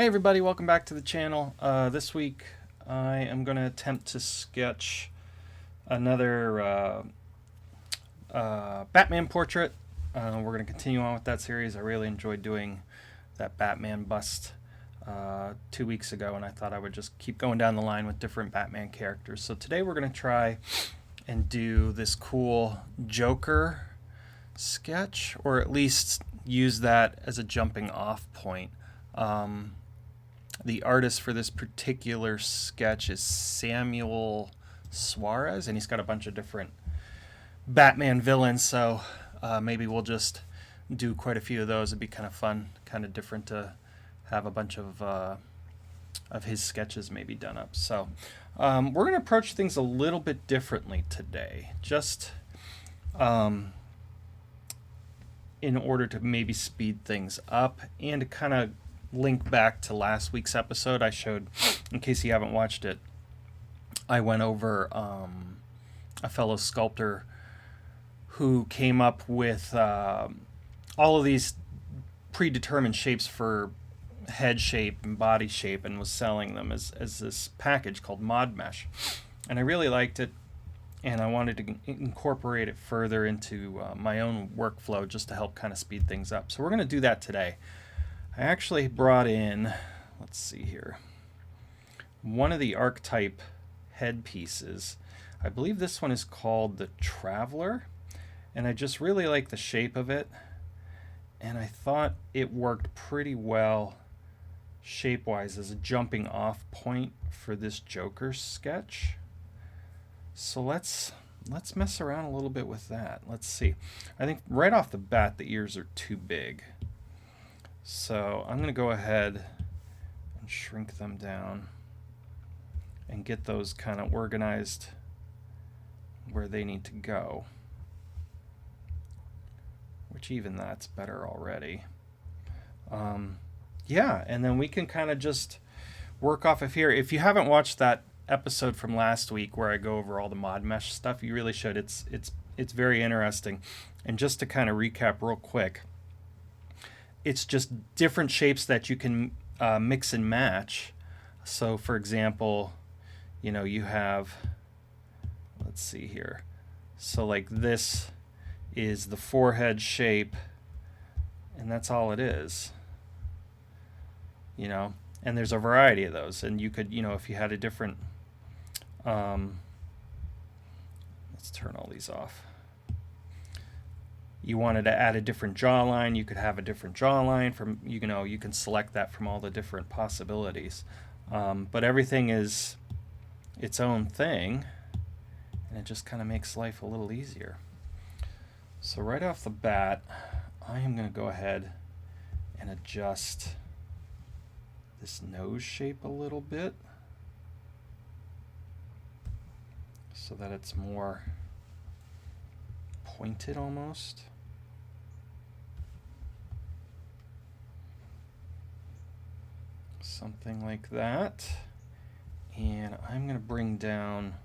Hey everybody, welcome back to the channel. This week I am going to attempt to sketch another Batman portrait. We're going to continue on with that series. I really enjoyed doing that Batman bust 2 weeks ago, and I thought I would just keep going down the line with different Batman characters. So today we're going to try and do this cool Joker sketch, or at least use that as a jumping off point. The artist for this particular sketch is Samuel Suarez, and he's got a bunch of different Batman villains, so maybe we'll just do quite a few of those. It'd be kind of fun, kind of different to have a bunch of his sketches maybe done up. So we're going to approach things a little bit differently today, just in order to maybe speed things up and to kind of link back to last week's episode. I showed, in case you haven't watched it, I went over a fellow sculptor who came up with all of these predetermined shapes for head shape and body shape, and was selling them as this package called Mod Mesh. And I really liked it, and I wanted to incorporate it further into my own workflow just to help kind of speed things up. So we're going to do that today. I actually brought in, let's see here, one of the archetype headpieces. I believe this one is called the Traveler, and I just really like the shape of it, and I thought it worked pretty well shape-wise as a jumping off point for this Joker sketch. So let's mess around a little bit with that. Let's see. I think right off the bat the ears are too big. So I'm going to go ahead and shrink them down and get those kind of organized where they need to go, which even that's better already. Yeah, and then we can kind of just work off of here. If you haven't watched that episode from last week where I go over all the mod mesh stuff, you really should. It's very interesting. And just to kind of recap real quick, it's just different shapes that you can mix and match. So for example, you have, let's see here, so like this is the forehead shape, and that's all it is, and there's a variety of those, and you could, if you had a different, let's turn all these off. You wanted to add a different jawline, you could have a different jawline from, you can select that from all the different possibilities. But everything is its own thing, and it just kind of makes life a little easier. So right off the bat, I am going to go ahead and adjust this nose shape a little bit so that it's more pointed almost. Something like that. And I'm going to bring down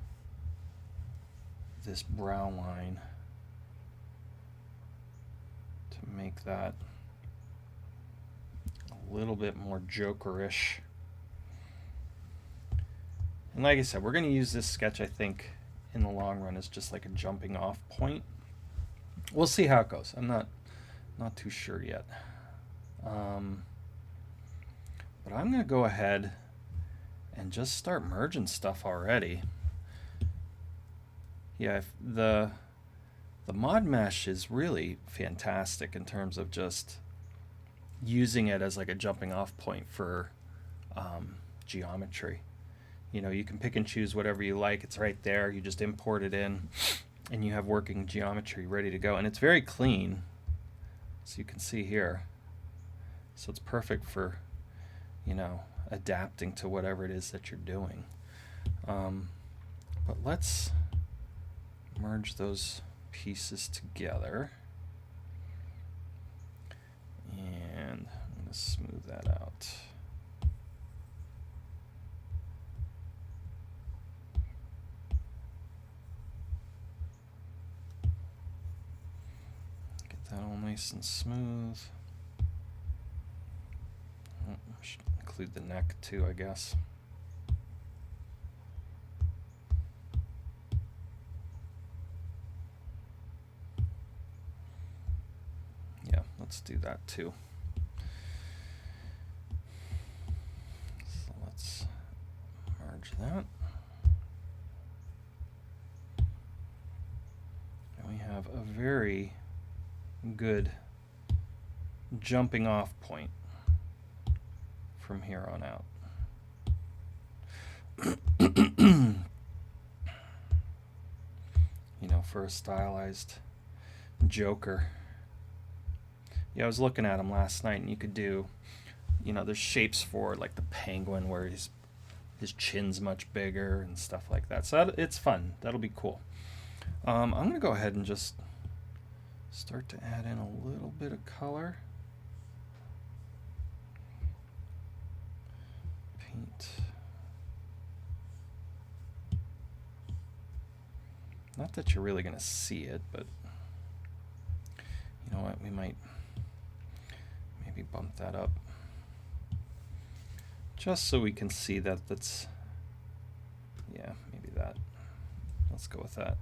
this brow line to make that a little bit more Jokerish. And like I said, we're going to use this sketch, I think, in the long run as just like a jumping off point. We'll see how it goes. I'm not too sure yet. But I'm going to go ahead and just start merging stuff already. Yeah, the mod mesh is really fantastic in terms of just using it as like a jumping off point for geometry. You can pick and choose whatever you like. It's right there. You just import it in, and you have working geometry ready to go. And it's very clean, as you can see here. So it's perfect for, adapting to whatever it is that you're doing. But let's merge those pieces together. And I'm going to smooth that out. Get that all nice and smooth. include the neck too, I guess. Yeah, let's do that too. So let's merge that. And we have a very good jumping off point from here on out. You know, for a stylized Joker. Yeah, I was looking at him last night, and you could do, you know, there's shapes for like the penguin where his chin's much bigger and stuff like that. So it's fun. That'll be cool. I'm going to go ahead and just start to add in a little bit of color. Paint. Not that you're really going to see it, but you know what? We might maybe bump that up just so we can see that that's, yeah, maybe that. Let's go with that.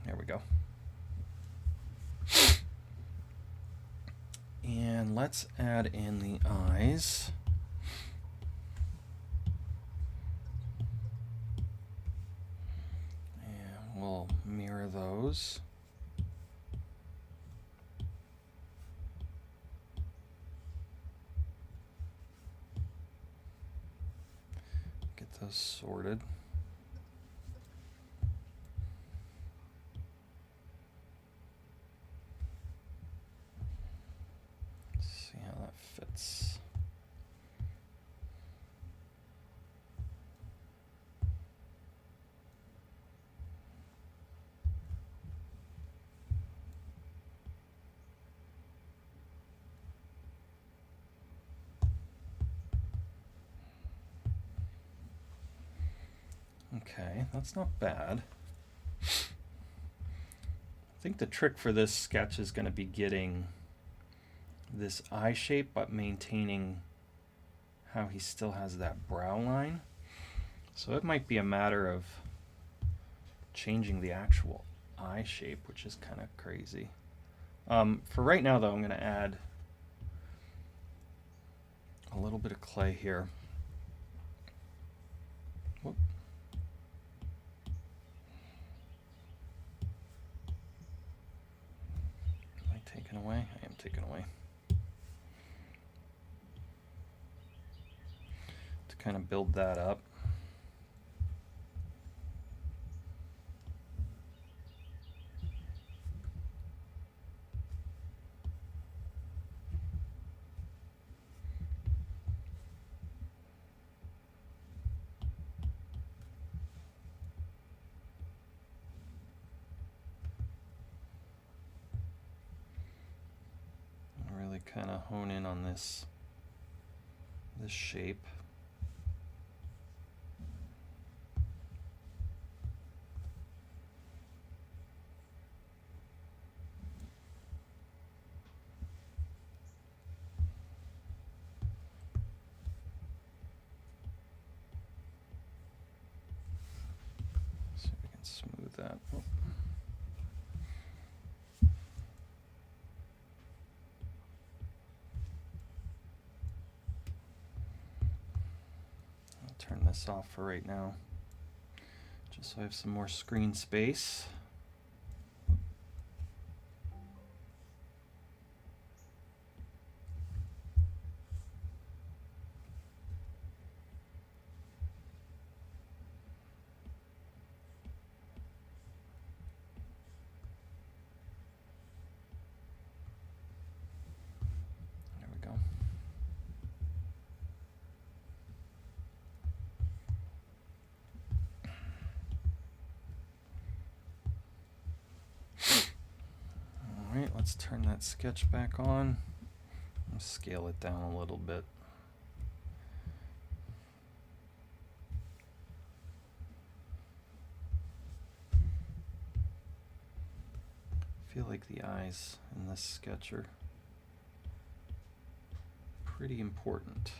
There we go. And let's add in the eyes. And we'll mirror those. Get those sorted. See how that fits. Okay, that's not bad. I think the trick for this sketch is going to be getting this eye shape but maintaining how he still has that brow line. So it might be a matter of changing the actual eye shape, which is kind of crazy. For right now though, I'm going to add a little bit of clay here. Whoop. Am I taken away? I am taken away. To kind of build that up. Really kind of hone in on this shape. See if we can smooth that. Oh. Turn this off for right now, just so I have some more screen space. There we go. Alright, let's turn that sketch back on. I'll scale it down a little bit. I feel like the eyes in this sketch are pretty important.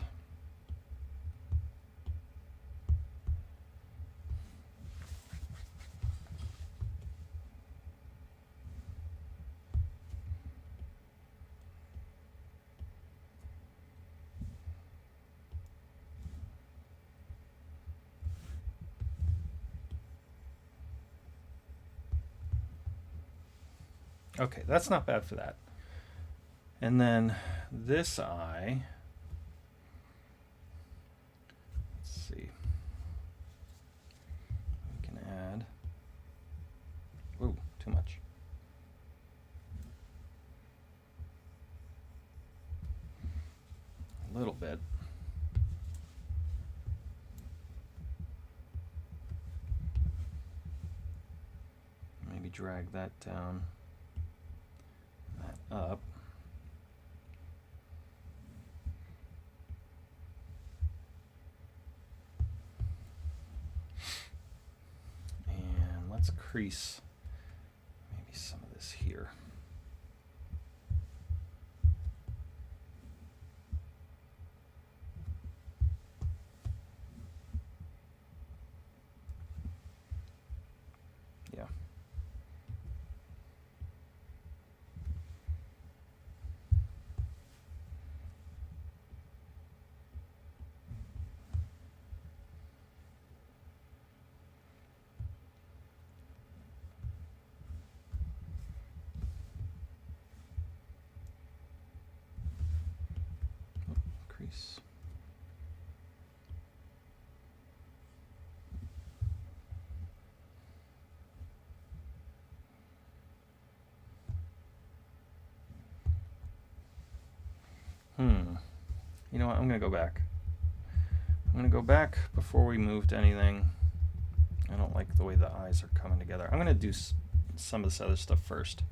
Okay, that's not bad for that. And then this eye, let's see, we can add, ooh, too much. A little bit. Maybe drag that down, that up. And let's crease maybe some of this here. Yeah. Crease. You know what? I'm going to go back. I'm going to go back before we move to anything. I don't like the way the eyes are coming together. I'm going to do some of this other stuff first.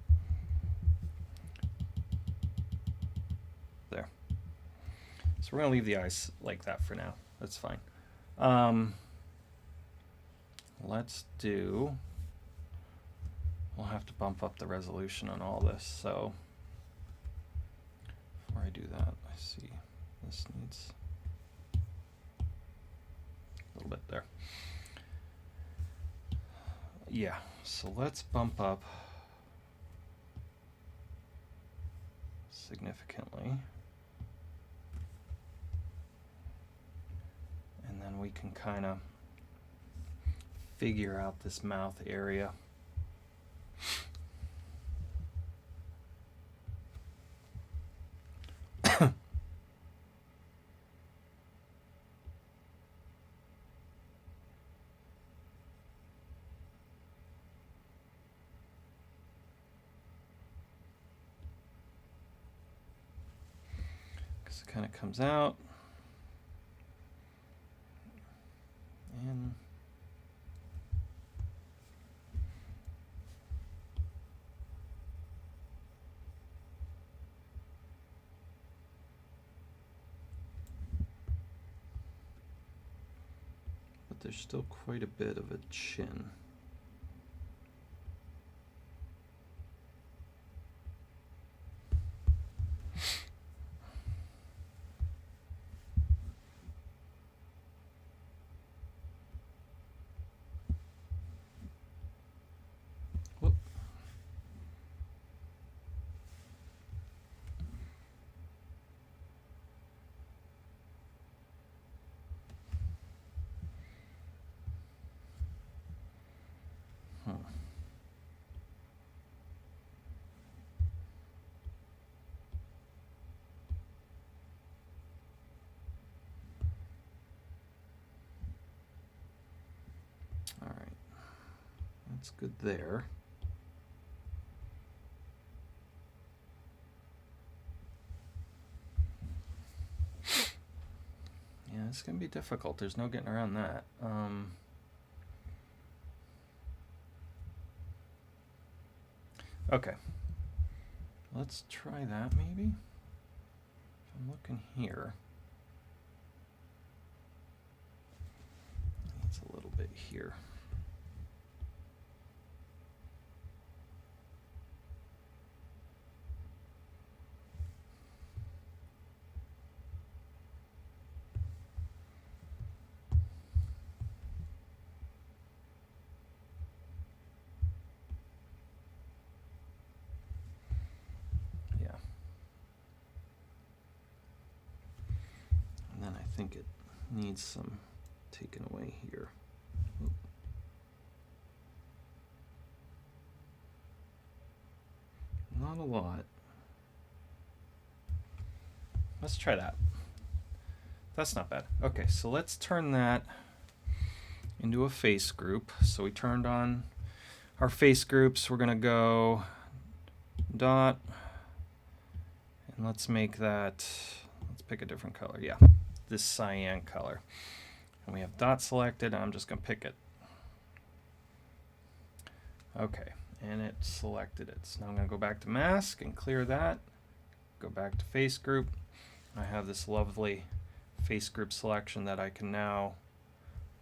There. So we're going to leave the eyes like that for now. That's fine. Let's do... We'll have to bump up the resolution on all this, so before I do that, I see this needs a little bit there. Yeah, so let's bump up significantly. And then we can kind of figure out this mouth area. Because it kind of comes out. And but there's still quite a bit of a chin. Whoop. All right, that's good there. Yeah, it's gonna be difficult. There's no getting around that. Okay, let's try that maybe. If I'm looking here, it's a little bit here. think it needs some taken away here. Not a lot. Let's try that. That's not bad. Okay, so let's turn that into a face group. So we turned on our face groups. We're gonna go dot, and let's make that, let's pick a different color. Yeah, this cyan color. And we have dot selected. I'm just gonna pick it. Okay, and it selected it. So now I'm gonna go back to mask and clear that. Go back to face group. I have this lovely face group selection that I can now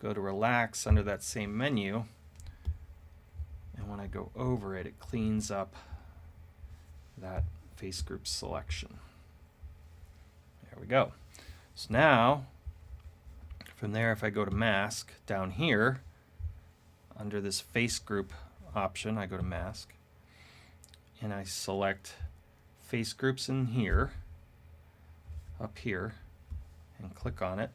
go to relax under that same menu. And when I go over it, it cleans up that face group selection. There we go. So now, from there, if I go to mask down here, under this face group option, I go to mask and I select face groups in here, up here, and click on it.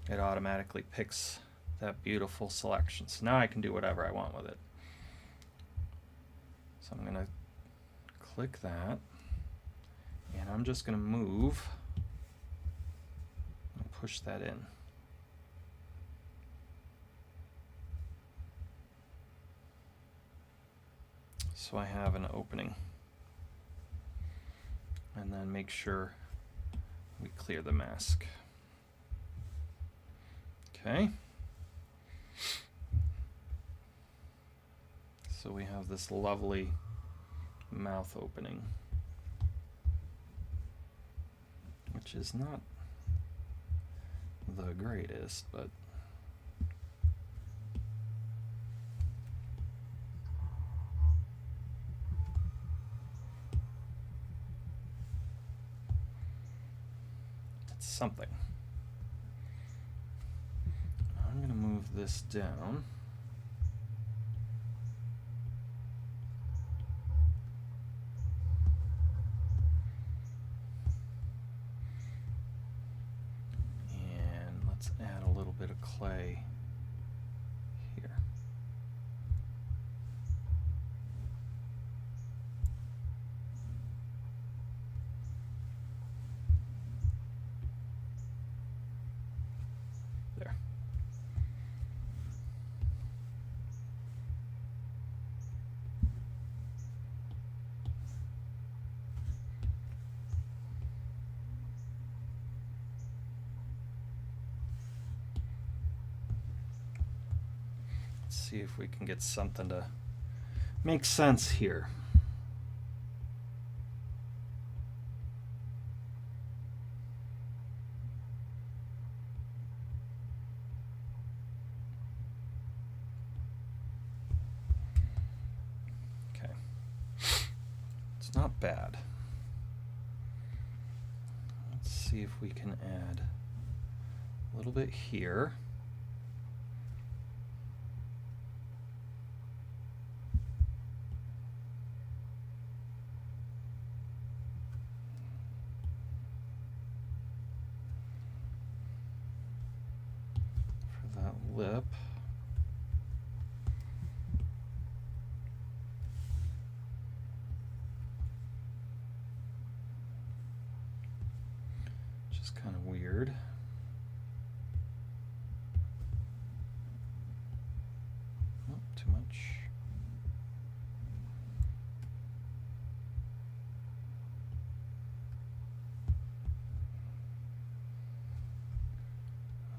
It automatically picks that beautiful selection. So now I can do whatever I want with it. So I'm going to click that, and I'm just going to move and push that in. So I have an opening. And then make sure we clear the mask. Okay. So we have this lovely mouth opening, which is not the greatest, but it's something. I'm going to move this down. Let's add a little bit of clay here. There. See if we can get something to make sense here. Okay. It's not bad. Let's see if we can add a little bit here. Lip. Which is kind of weird. Oh, too much.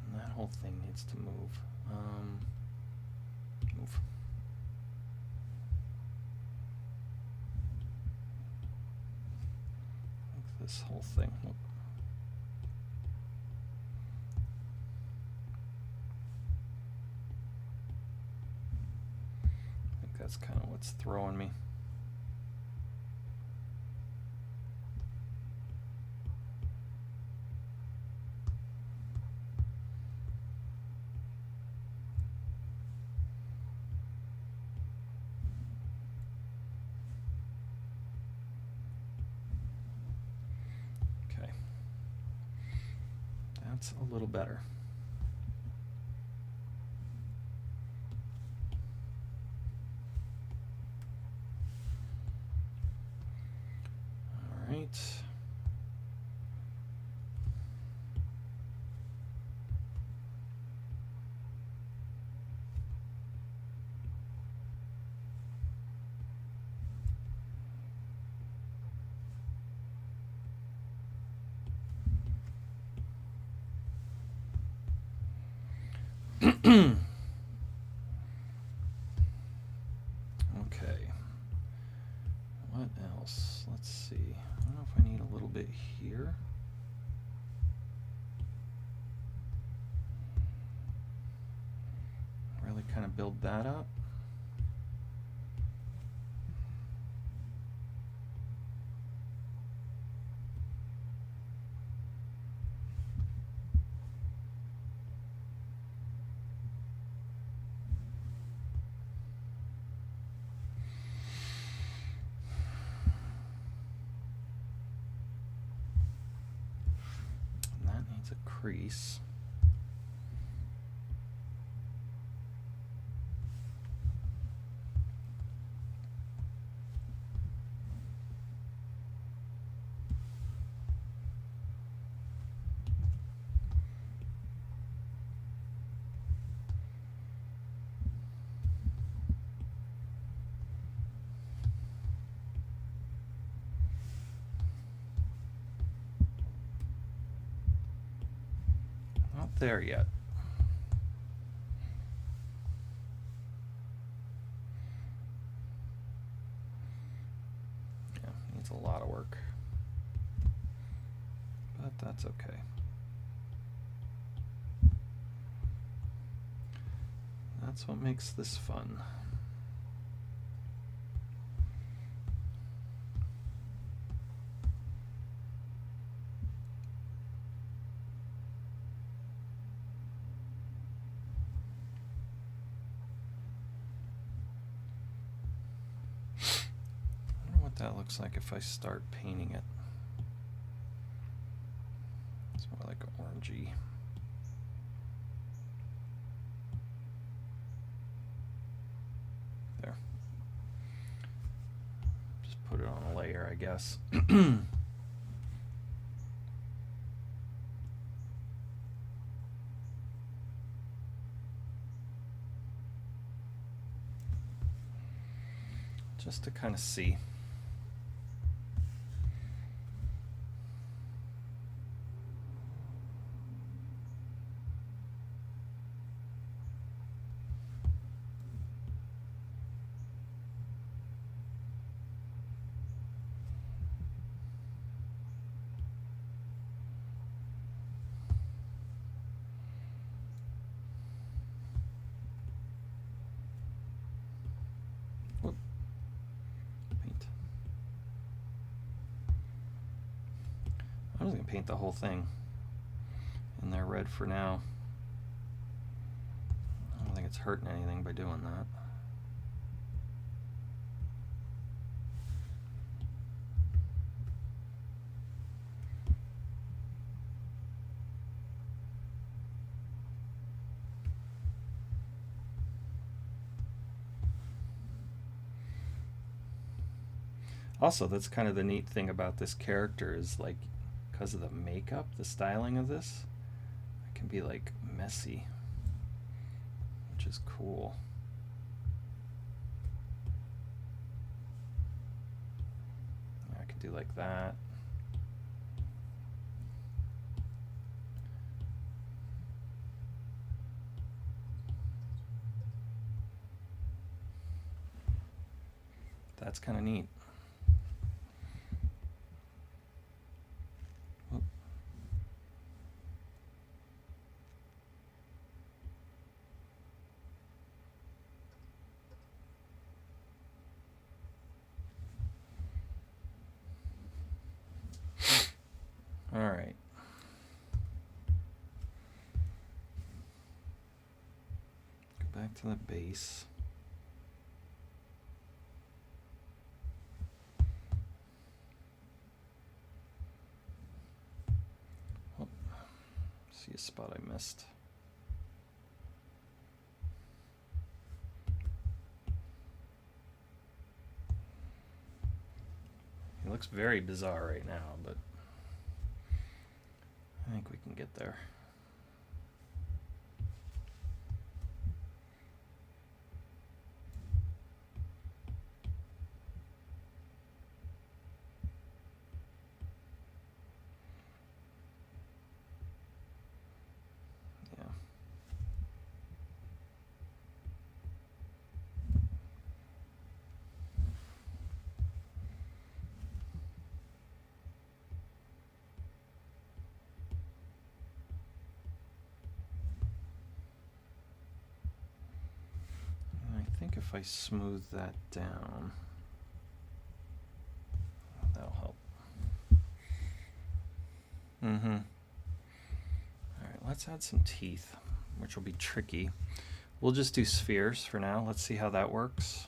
And that whole thing needs to move. Move. Like this whole thing. Nope. I think that's kind of what's throwing me. That's a little better. All right. Okay. What else? Let's see. I don't know if I need a little bit here. Really kind of build that up. And that needs a crease. Not there yet. Yeah, needs a lot of work. But that's okay. That's what makes this fun. I wonder what that looks like if I start painting it. It's more like orangey. There. Just put it on a layer, I guess. Just to kind of see. I'm just going to paint the whole thing in there red for now. I don't think it's hurting anything by doing that. Also, that's kind of the neat thing about this character is, like, because of the makeup, the styling of this, it can be like messy, which is cool. I can do like that. That's kind of neat. All right. Go back to the base. See a spot I missed. It looks very bizarre right now, but I think we can get there. I think if I smooth that down, that'll help. Alright, let's add some teeth, which will be tricky. We'll just do spheres for now. Let's see how that works.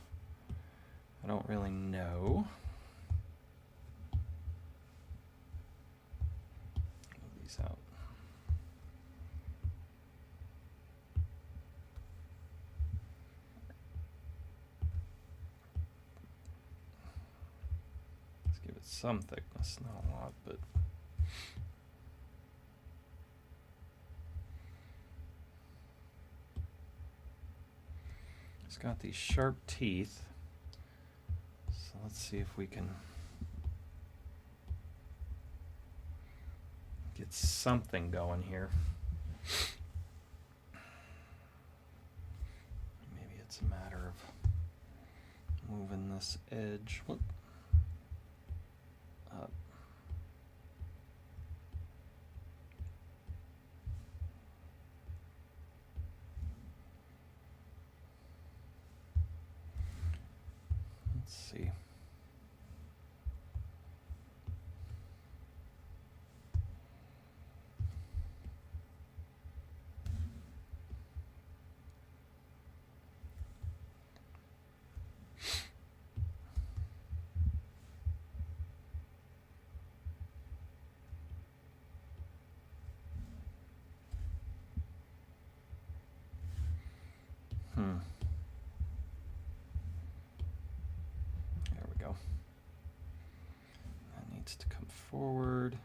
I don't really know. Move these out. Let's give it some thickness, not a lot, but it's got these sharp teeth. So let's see if we can get something going here. Maybe it's a matter of moving this edge up. Let's see. There we go. That needs to come forward.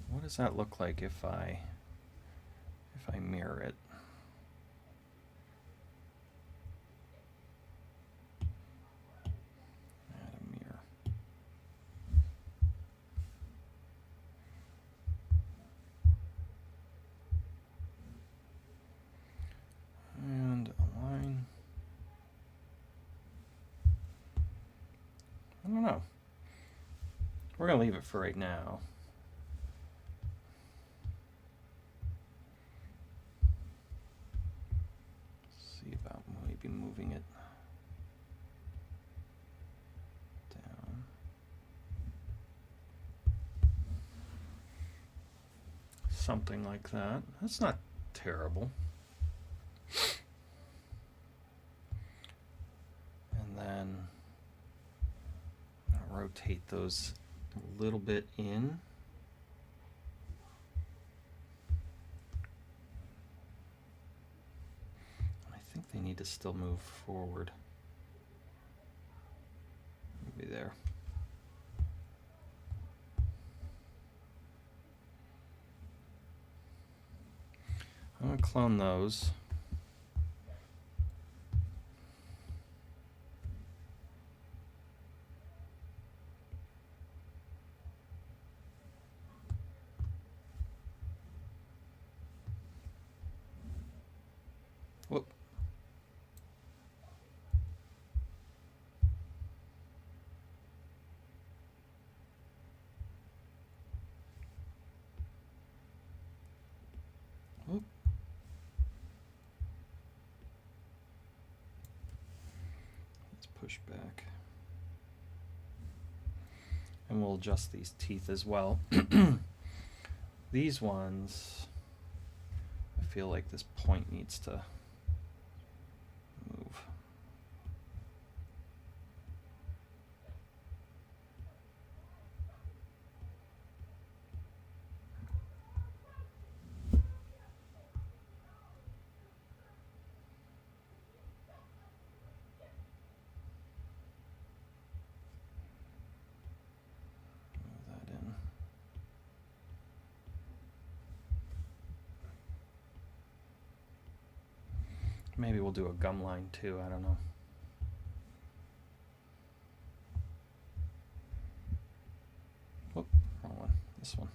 What does that look like if I mirror it? Add a mirror. And align. I don't know. We're going to leave it for right now. See about maybe moving it down. Something like that. That's not terrible. And then I'll rotate those a little bit in. I think they need to still move forward. Maybe there. I'm going to clone those. Whoop. Whoop. Let's push back. And we'll adjust these teeth as well. These ones, I feel like this point needs to move. Maybe we'll do a gum line too, I don't know. Whoop, wrong one, this one.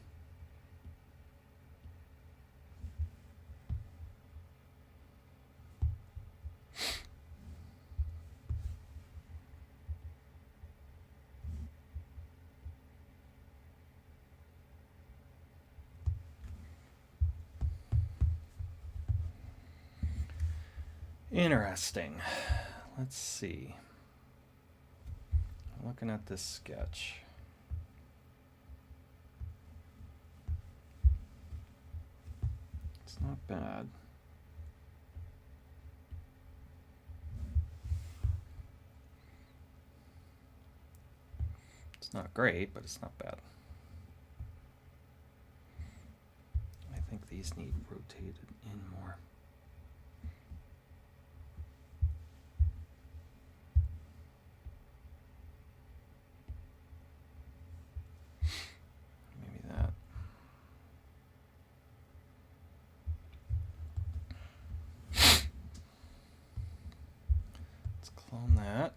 Interesting. Let's see. Looking at this sketch. It's not bad. It's not great, but it's not bad. I think these need rotated in more. Clone that.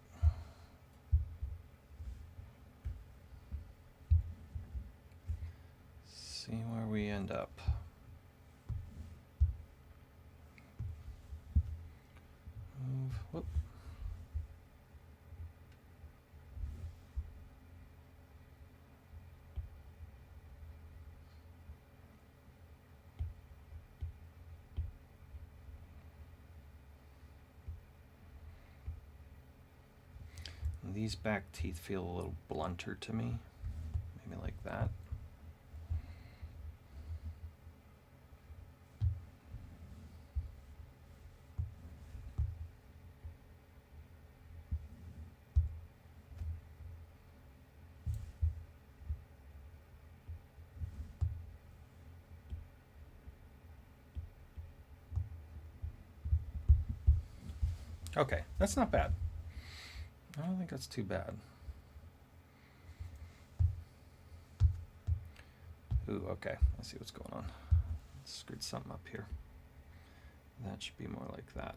See where we end up. Move. Whoop. These back teeth feel a little blunter to me, maybe like that. Okay, that's not bad. I don't think that's too bad. Ooh, okay, I see what's going on. Screwed something up here. That should be more like that.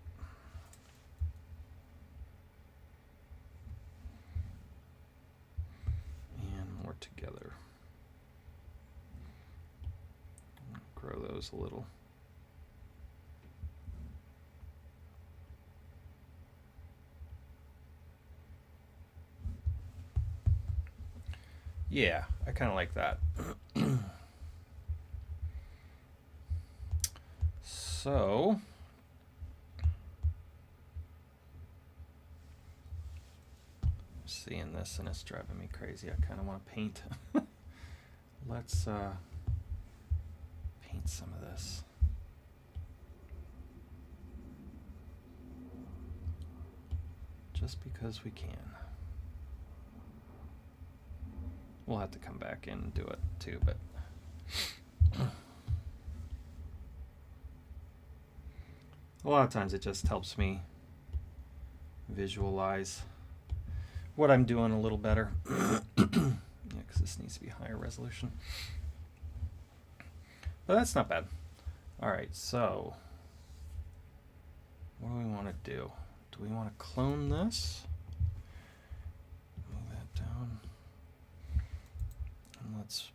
And more together. Grow those a little. Yeah, I kind of like that. So, I'm seeing this and it's driving me crazy. I kind of want to paint. Let's paint some of this. Just because we can. We'll have to come back in and do it too, but a lot of times it just helps me visualize what I'm doing a little better. Yeah, because this needs to be higher resolution. But that's not bad. All right, so what do we want to do? Do we want to clone this? Move that down. And let's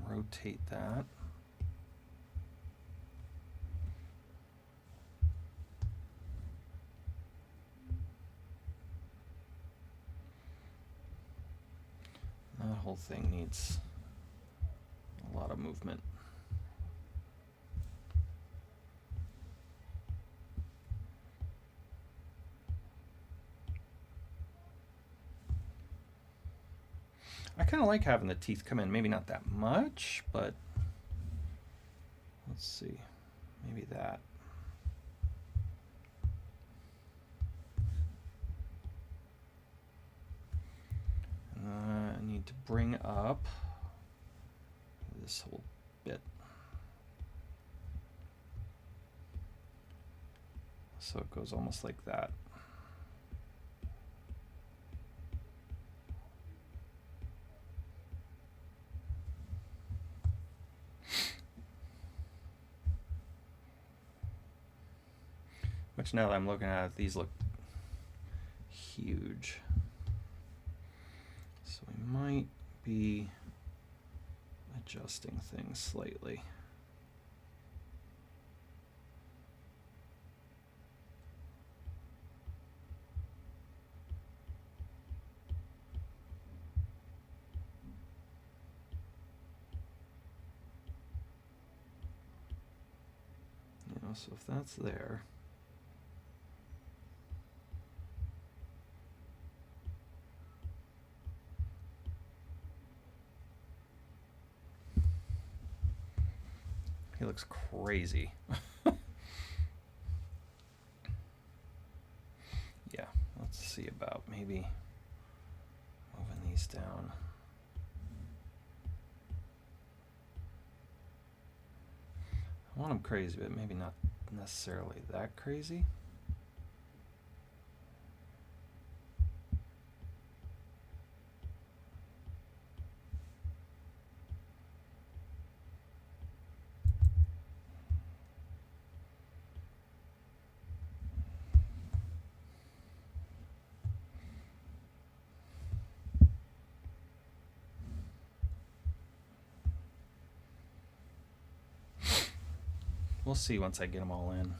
rotate that. That whole thing needs a lot of movement. I kind of like having the teeth come in, maybe not that much, but let's see. Maybe that. I need to bring up this whole bit. So it goes almost like that. Which now that I'm looking at it, these look huge. So we might be adjusting things slightly. You know, so if that's there, he looks crazy. Yeah, let's see about maybe moving these down. I want them crazy, but maybe not necessarily that crazy. We'll see once I get them all in.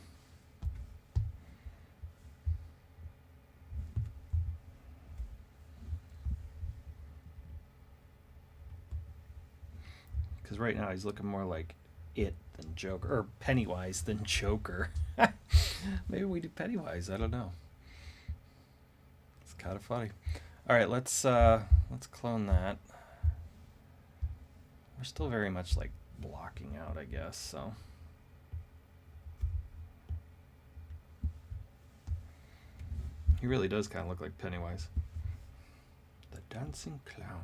Because right now he's looking more like it than Joker, or Pennywise than Joker. Maybe we do Pennywise. I don't know. It's kind of funny. All right, let's clone that. We're still very much like blocking out, I guess. So. He really does kind of look like Pennywise. The Dancing Clown.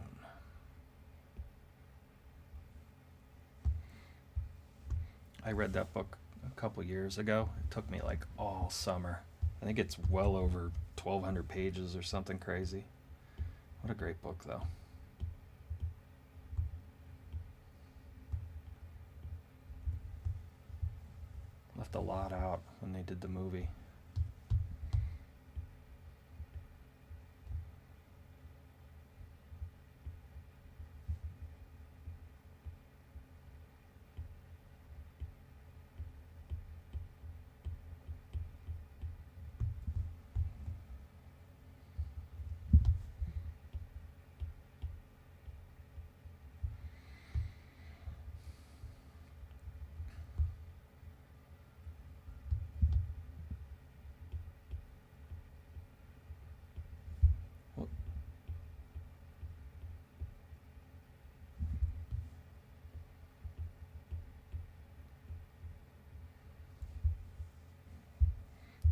I read that book a couple years ago. It took me like all summer. I think it's well over 1,200 pages or something crazy. What a great book, though. Left a lot out when they did the movie.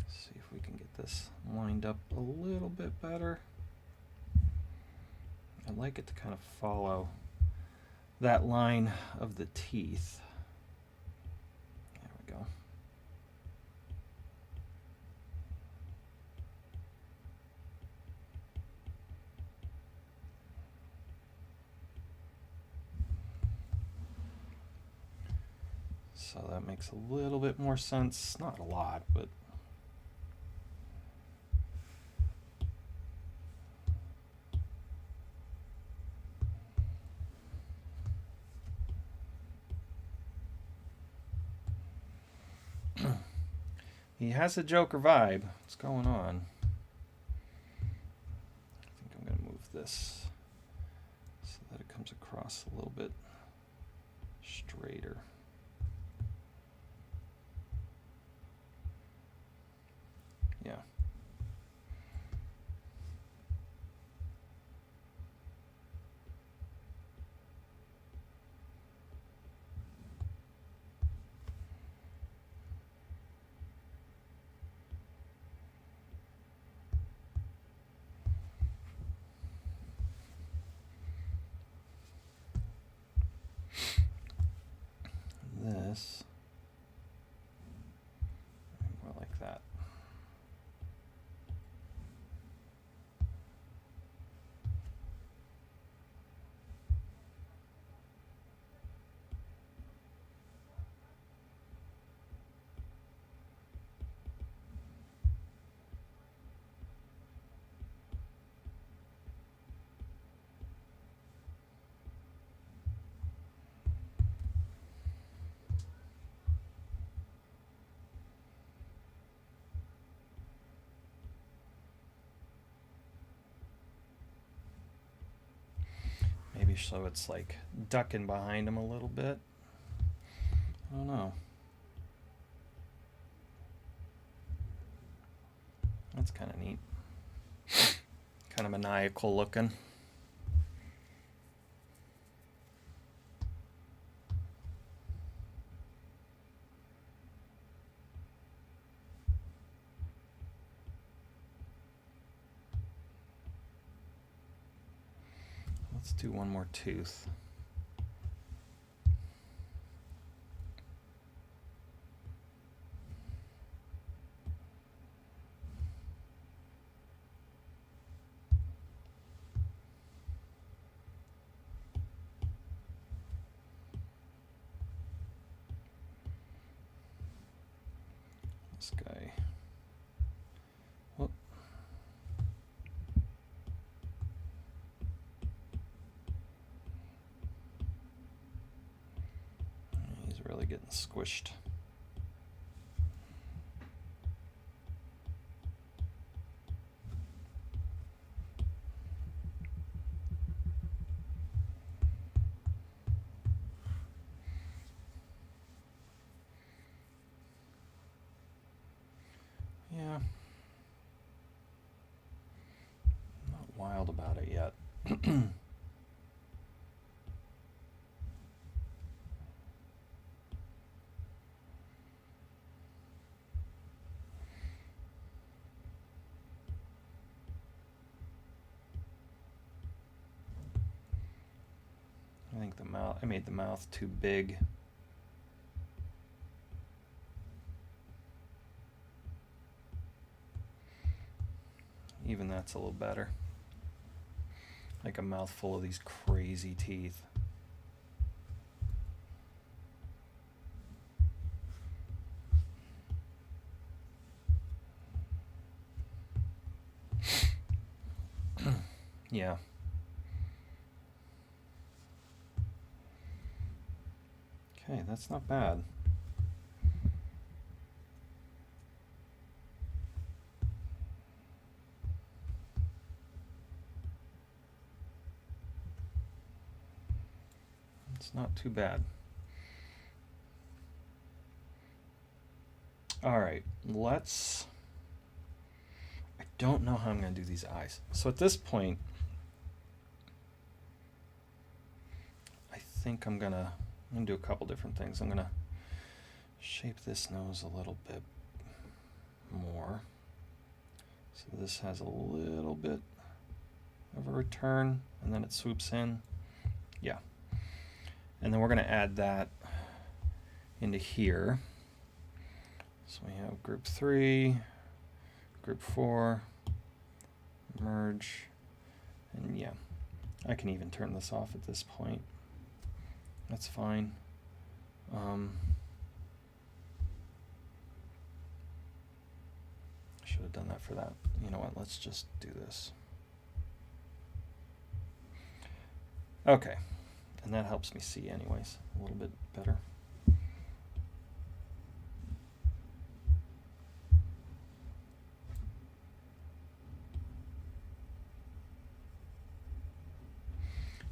See if we can get this lined up a little bit better. I'd like it to kind of follow that line of the teeth. There we go. So that makes a little bit more sense. Not a lot, but he has a Joker vibe. What's going on? I think I'm going to move this so that it comes across a little bit straighter. Yeah. so it's like ducking behind him a little bit. I don't know. That's kind of neat. Kind of maniacal looking. Let's do one more tooth. This guy. Whoop. He's really getting squished. Yeah. Not wild about it yet. I think I made the mouth too big. Even that's a little better. Like a mouthful of these crazy teeth. Yeah. Okay, that's not bad. It's not too bad. All right, I don't know how I'm going to do these eyes. So at this point, I think I'm going to do a couple different things. I'm going to shape this nose a little bit more. So this has a little bit of a return, and then it swoops in. Yeah. And then we're going to add that into here. So we have group 3, group 4, merge, and yeah, I can even turn this off at this point. That's fine. I should have done that for that. You know what, let's just do this. Okay, and that helps me see anyways, a little bit better.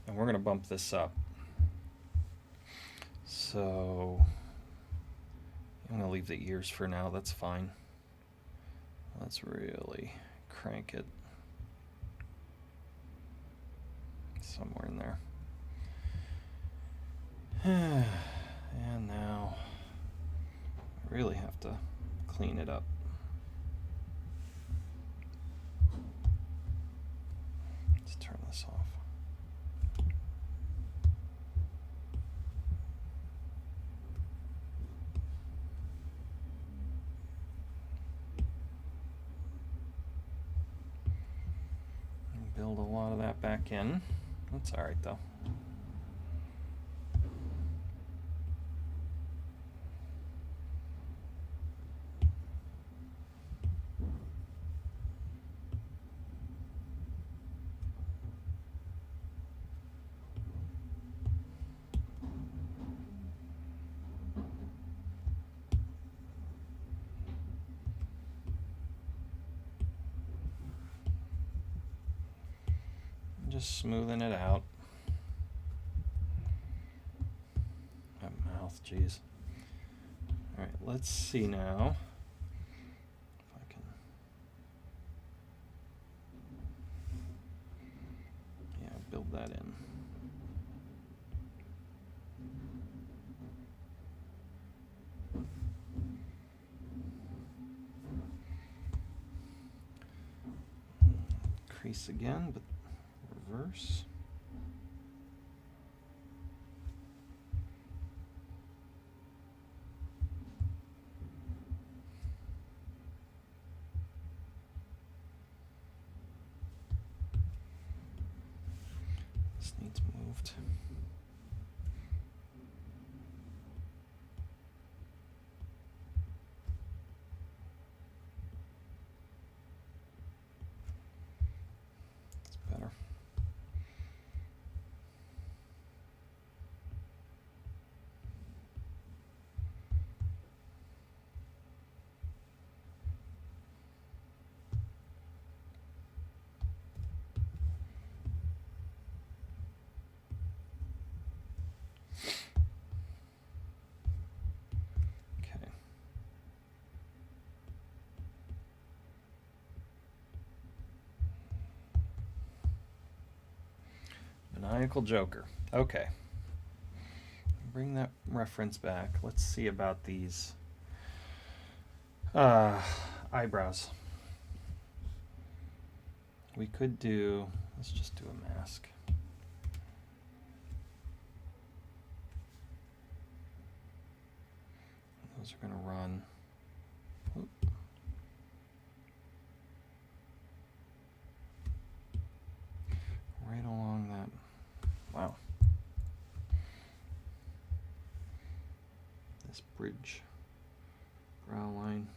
And we're going to bump this up. So I'm going to leave the ears for now. That's fine. Let's really crank it somewhere in there. And now I really have to clean it up. Let's turn this off. Build a lot of that back in. That's all right though. Just smoothing it out. Jeez. All right, let's see now if I can. Yeah, build that in. Crease again, but reverse. This needs moved. It's better. Okay. Maniacal Joker. Okay. Bring that reference back. Let's see about these eyebrows. We could do, let's just do a mask. Those are going to run. Oop. Right along that. Wow. This bridge brow line.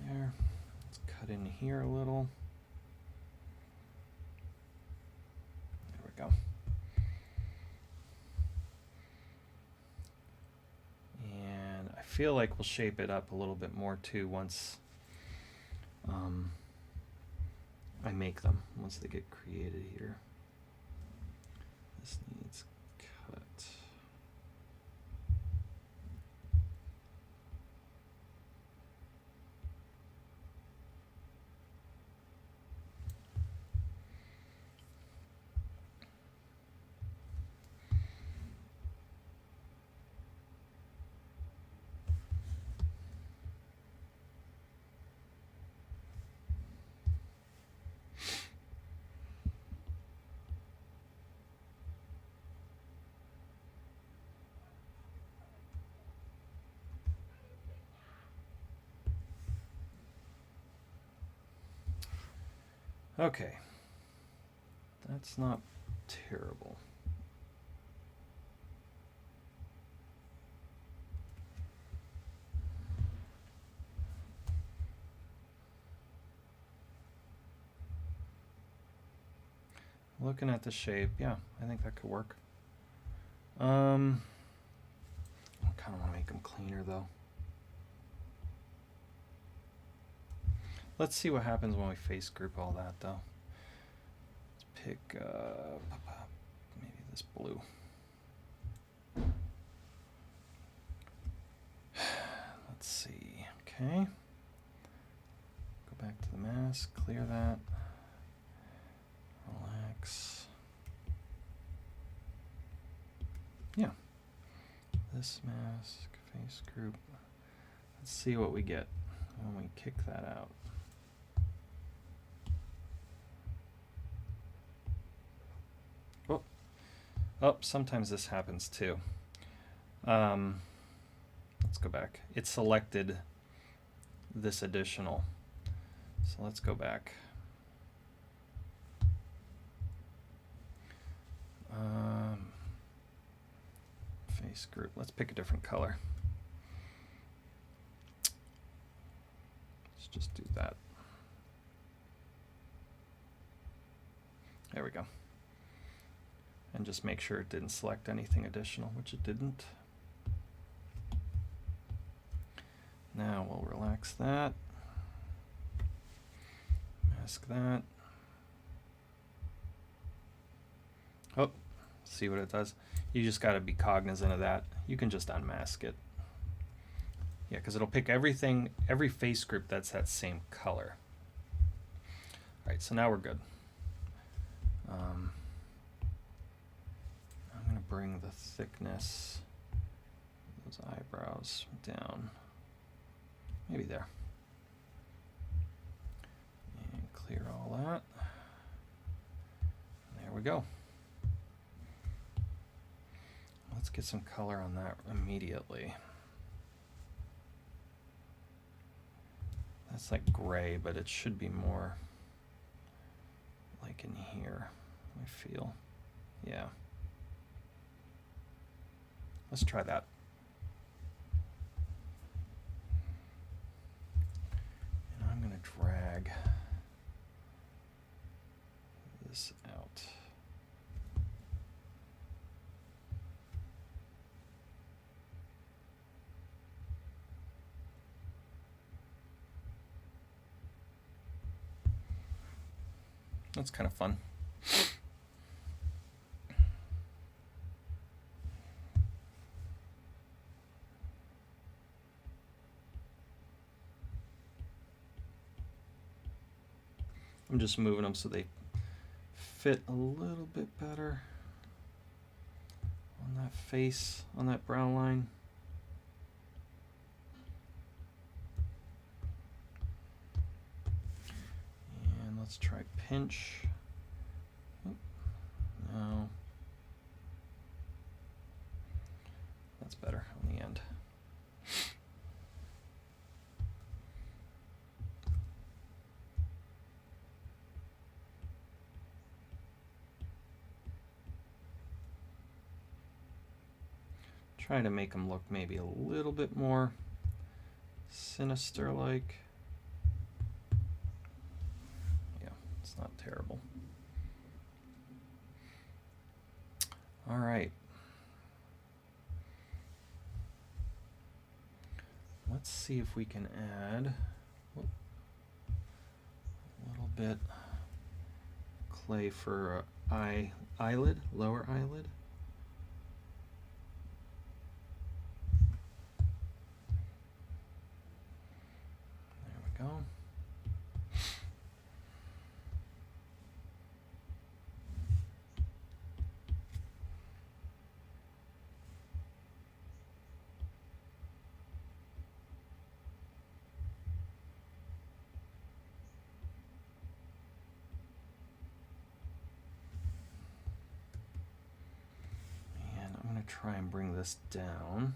There. Let's cut in here a little. There we go. And I feel like we'll shape it up a little bit more too once I make them, once they get created here. This needs cut. Okay, that's not terrible. Looking at the shape, yeah, I think that could work. I kind of want to make them cleaner though. Let's see what happens when we face group all that though. Let's pick maybe this blue. Let's see, okay. Go back to the mask, clear that. Relax. Yeah. This mask, face group. Let's see what we get when we kick that out. Oh, oh, sometimes this happens too. Let's go back. It selected this additional. So let's go back. Face group. Let's pick a different color. Let's just do that. There we go. And just make sure it didn't select anything additional, which it didn't. Now we'll relax that. Mask that. Oh, see what it does? You just got to be cognizant of that. You can just unmask it. Yeah, because it'll pick everything, every face group that's that same color. All right, so now we're good. I'm going to bring the thickness of those eyebrows down. Maybe there. And clear all that. There we go. Let's get some color on that immediately. That's like gray, but it should be more like in here, I feel. Yeah. Let's try that. And I'm going to drag this out. That's kind of fun. I'm just moving them so they fit a little bit better on that face, on that brow line. And let's try pinch. Oh, no. That's better on the end. Try to make them look maybe a little bit more sinister-like. Yeah, it's not terrible. All right. Let's see if we can add a little bit clay for eyelid, lower eyelid. Go. And I'm going to try and bring this down.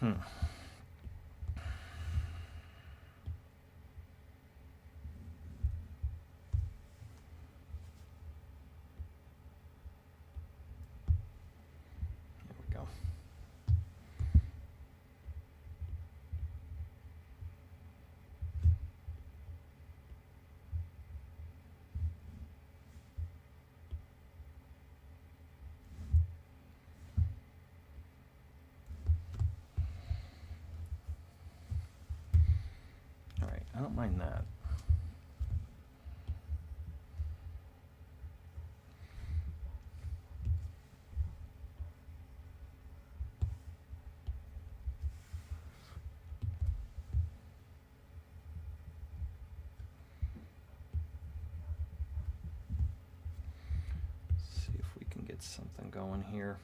There we go. All right, I don't mind that. get something going here.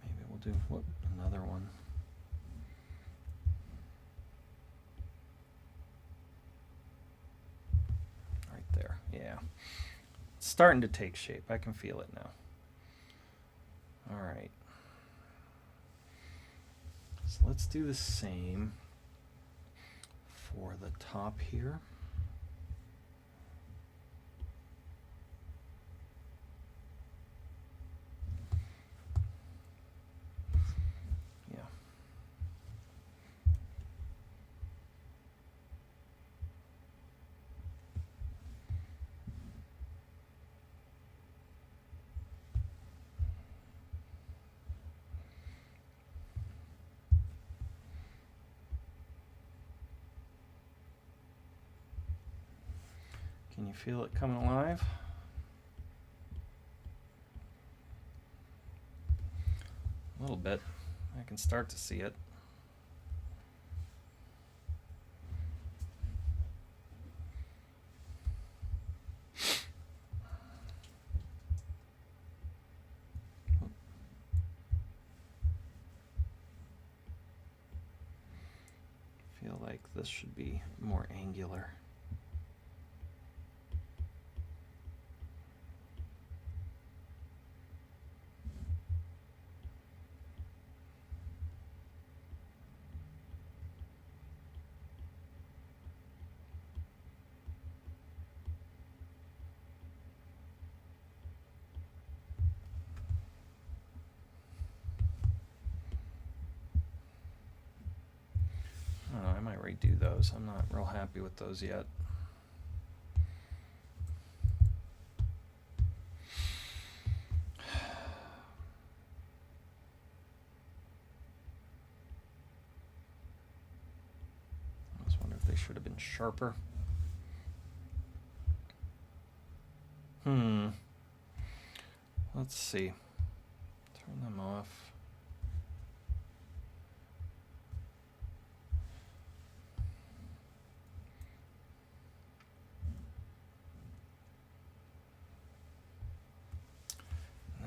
Maybe we'll do another one. Right there, yeah. It's starting to take shape. I can feel it now. All right. So let's do the same for the top here. Yeah. Can you feel it coming alive? A little bit. I can start to see it. Feel like this should be more angular. I don't know, I might redo those. I'm not real happy with those yet. I just wonder if they should have been sharper. Let's see. Turn them off.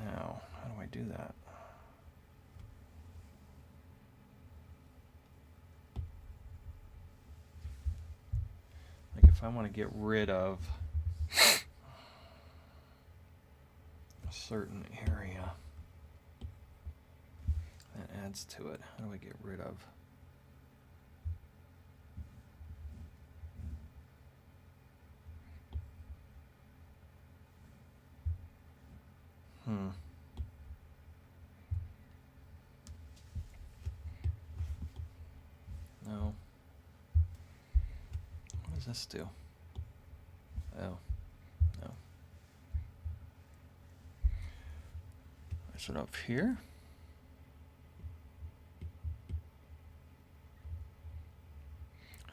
Now, how do I do that? Like if I want to get rid of a certain area that adds to it, how do I get rid of? No. What does this do? Oh, no. Is it up here?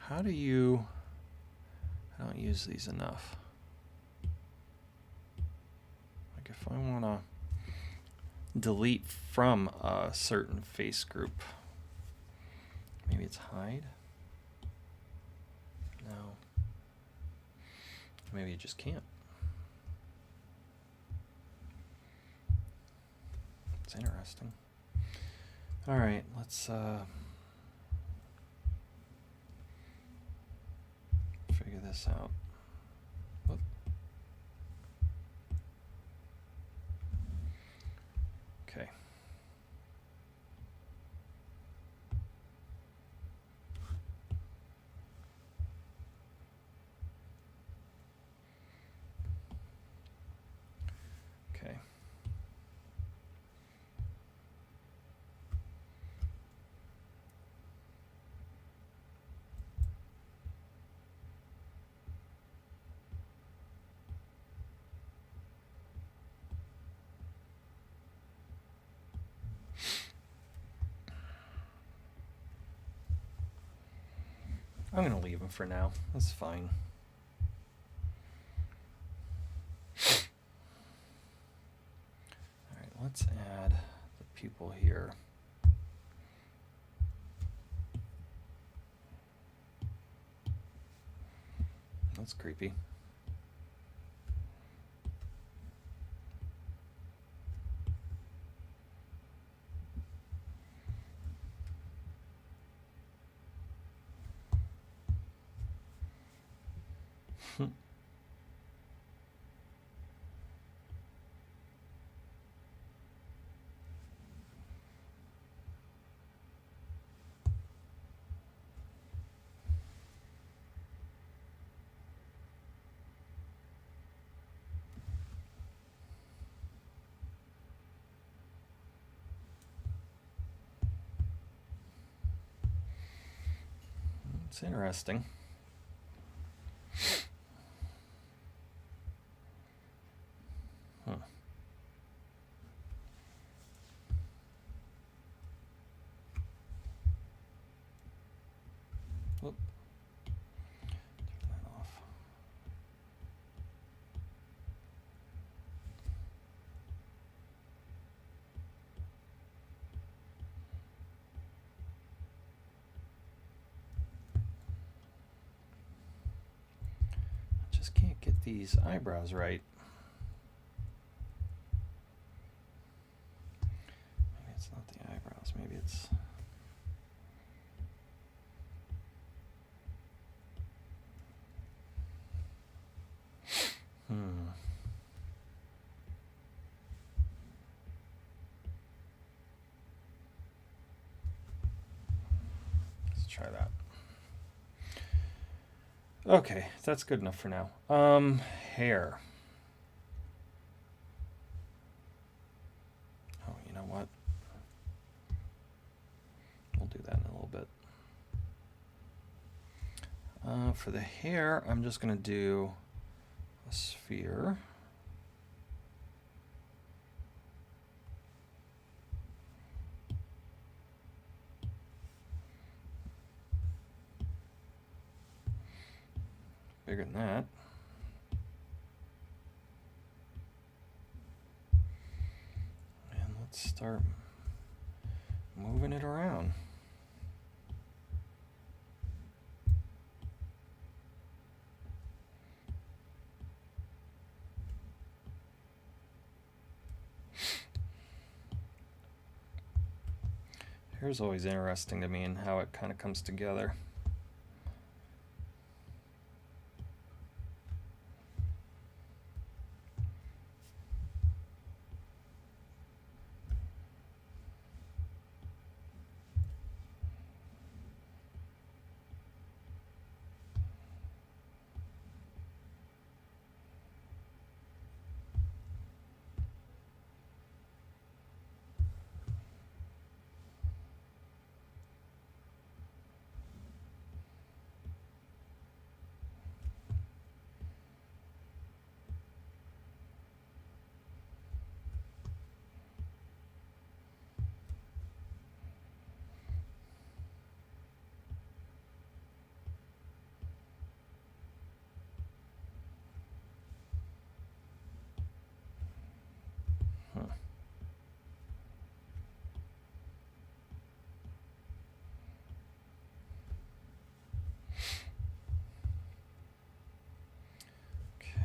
How do you... I don't use these enough. Like if I want to delete from a certain face group, maybe it's hide? No. Maybe you just can't. It's interesting. All right, let's figure this out. Whoop. Okay. Okay. I'm going to leave them for now. That's fine. All right, let's add the people here. That's creepy. It's interesting. Huh. Whoop. Turn that off. Just can't get these eyebrows right. Maybe it's not the eyebrows, maybe it's... Let's try that. Okay, that's good enough for now. Hair. Oh, you know what? We'll do that in a little bit. For the hair, I'm just going to do a sphere. Bigger than that. And let's start moving it around. Hair's always interesting to me and how it kind of comes together.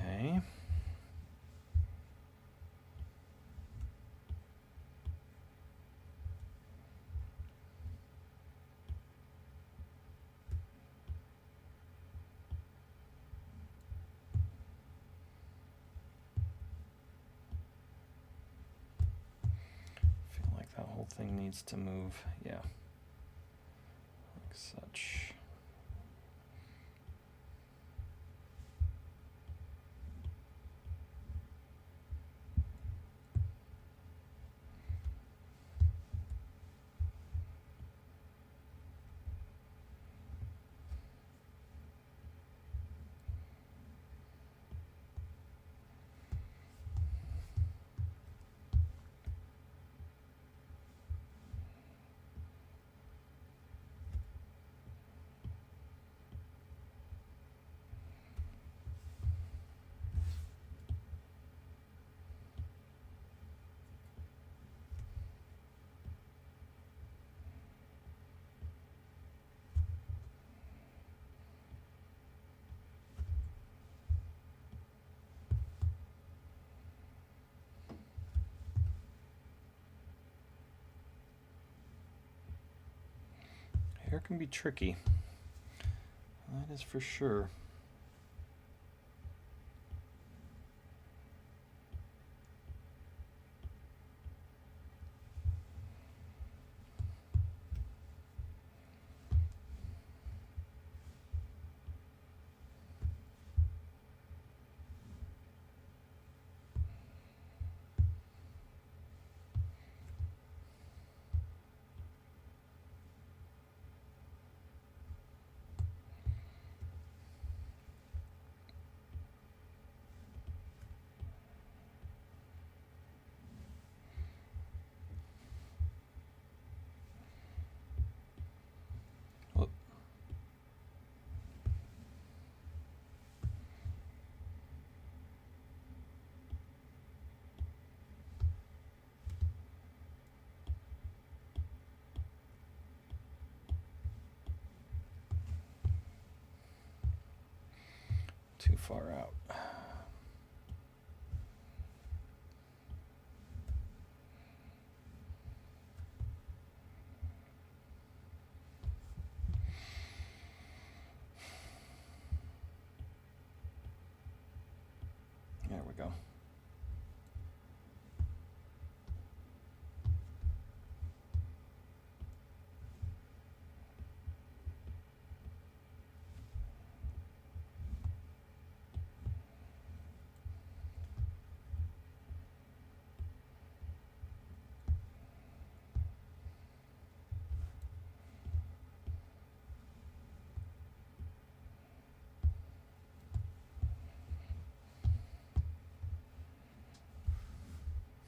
Okay. Feel like that whole thing needs to move. Yeah. Like such. hair can be tricky. That is for sure. Too far out. There we go.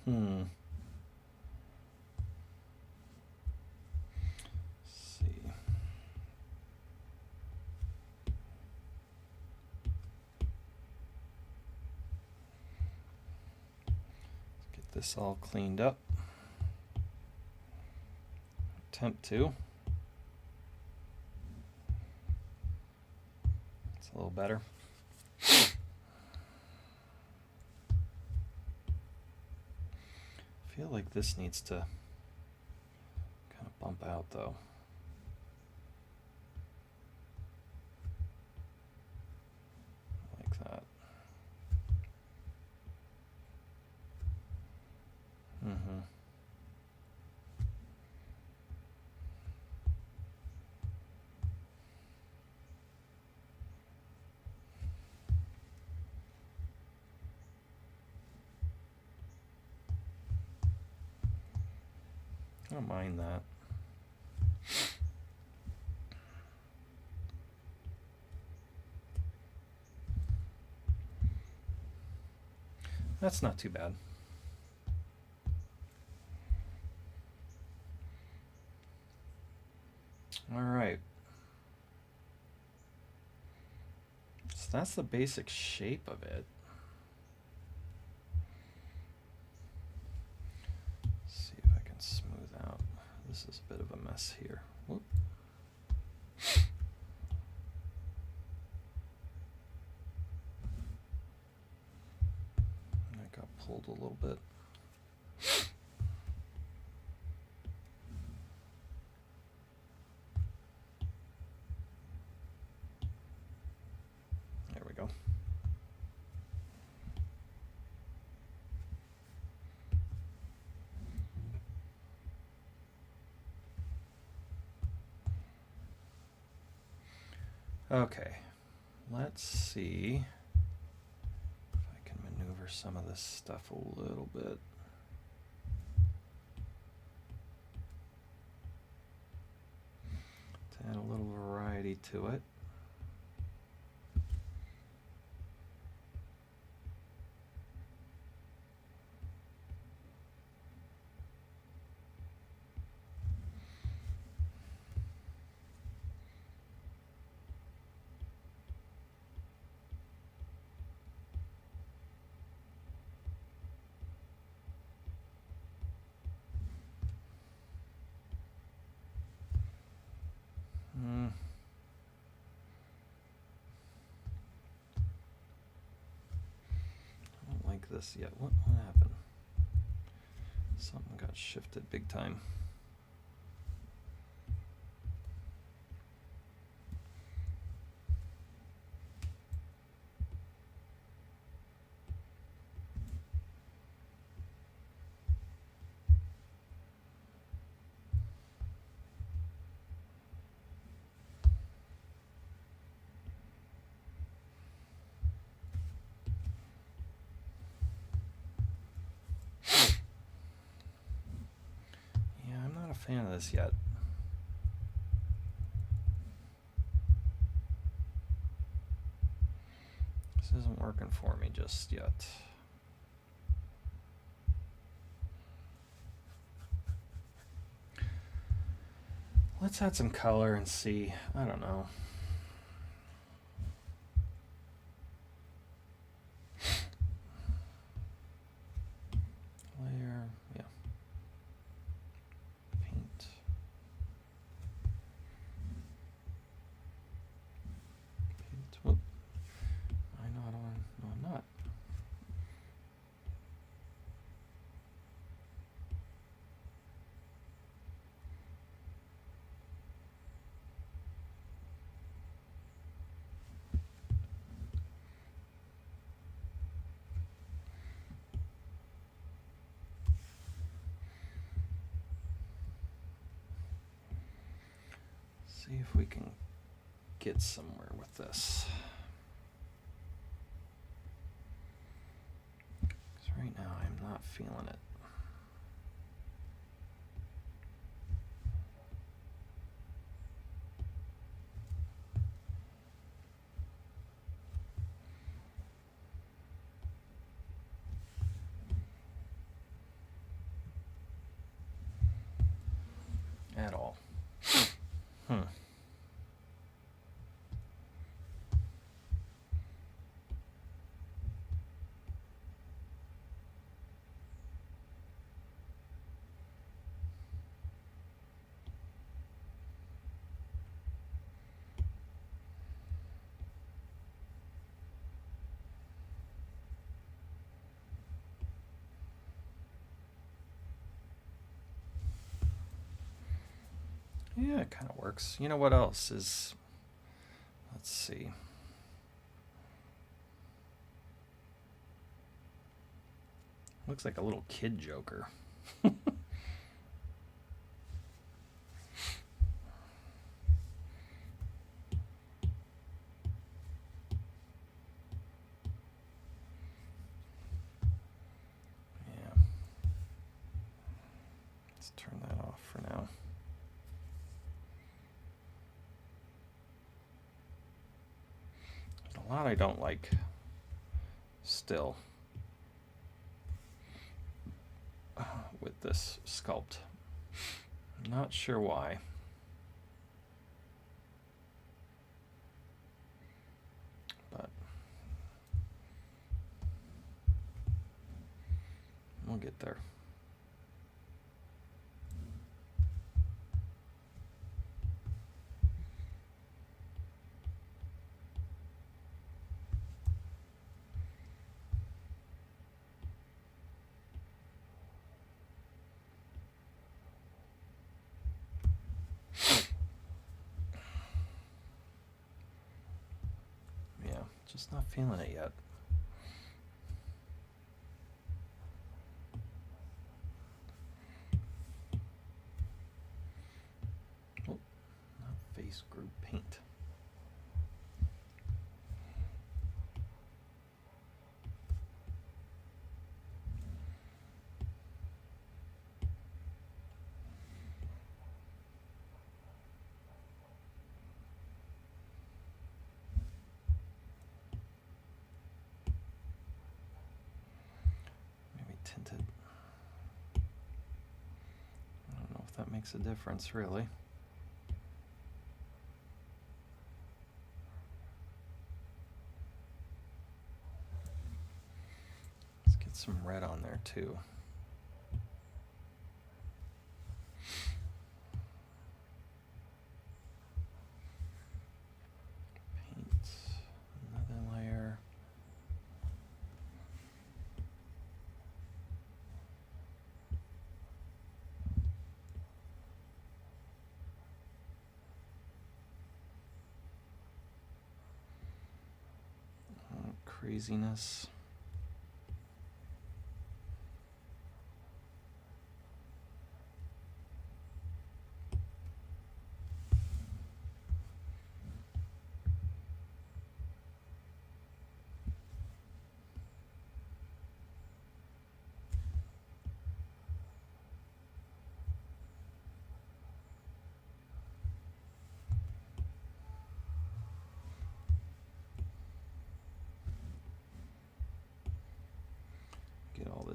Let's see. Let's get this all cleaned up. Attempt to. It's a little better. I feel like this needs to kind of bump out though. Like that. I don't mind that. That's not too bad. All right. So that's the basic shape of it. Smooth out. This is a bit of a mess here. Whoop. I got pulled a little bit. There we go. Okay, let's see if I can maneuver some of this stuff a little bit. To add a little variety to it. This yet. What happened? Something got shifted big time. fan of this yet. This isn't working for me just yet. Let's add some color and see. I don't know. Layer, yeah. Paint. Whoop. I know I don't want. No, I'm not. See if we can get somewhere with this. Because right now I'm not feeling it. At all. Yeah, it kind of works. You know what else is, let's see. Looks like a little kid Joker. Yeah. Let's turn that off for now. There's a lot I don't like still with this sculpt. I'm not sure why. But we'll get there. Yeah, just not feeling it yet. Oh, not face group paint. Tinted. I don't know if that makes a difference, really. Let's get some red on there, too. Paint. Another layer. Craziness.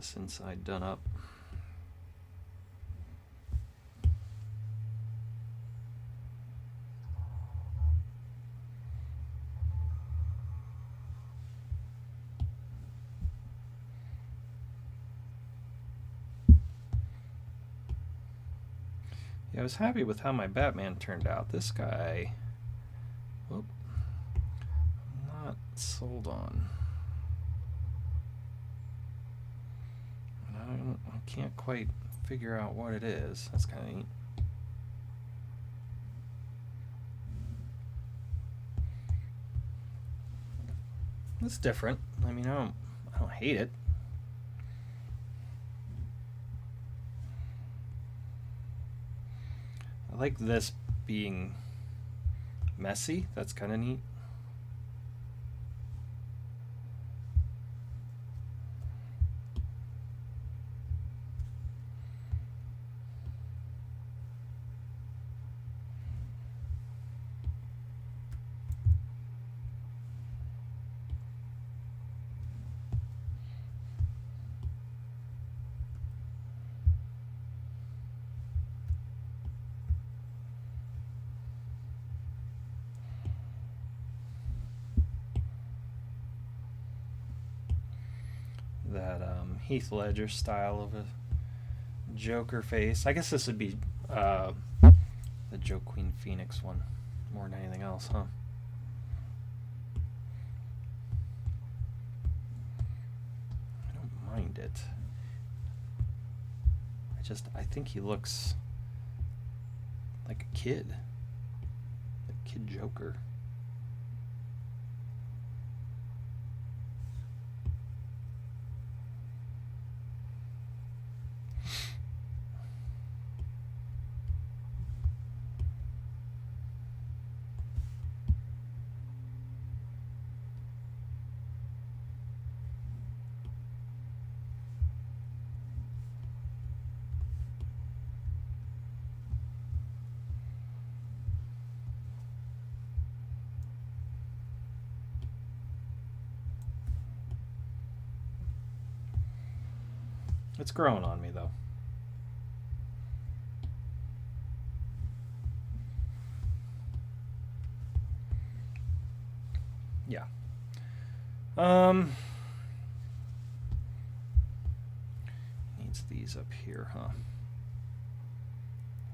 this inside done up. Yeah, I was happy with how my Batman turned out. This guy, whoop, I'm not sold on. I can't quite figure out what it is. That's kind of neat. It's different. I mean, I don't hate it. I like this being messy. That's kind of neat. That Heath Ledger style of a Joker face. I guess this would be the Joaquin Phoenix one more than anything else, huh? I don't mind it. I think he looks like a kid. Like Kid Joker. It's growing on me, though. Yeah. Needs these up here, huh?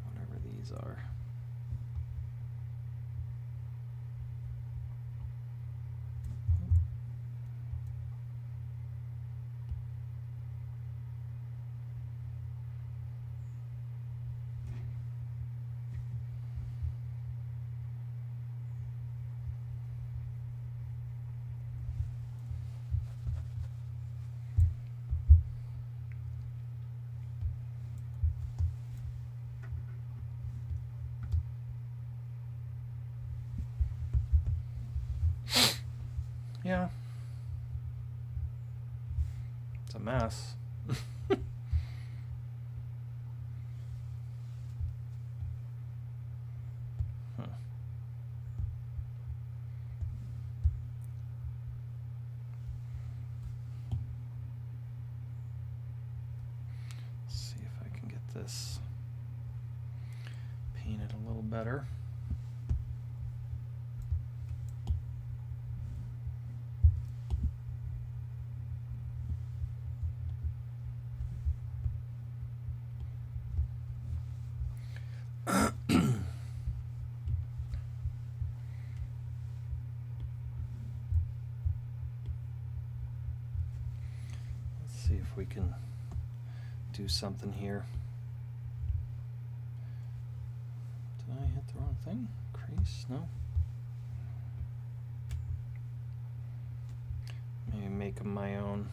Whatever these are. Yeah. It's a mess. See if I can get this painted a little better. See if we can do something here. Did I hit the wrong thing? Crease? No. Maybe make them my own.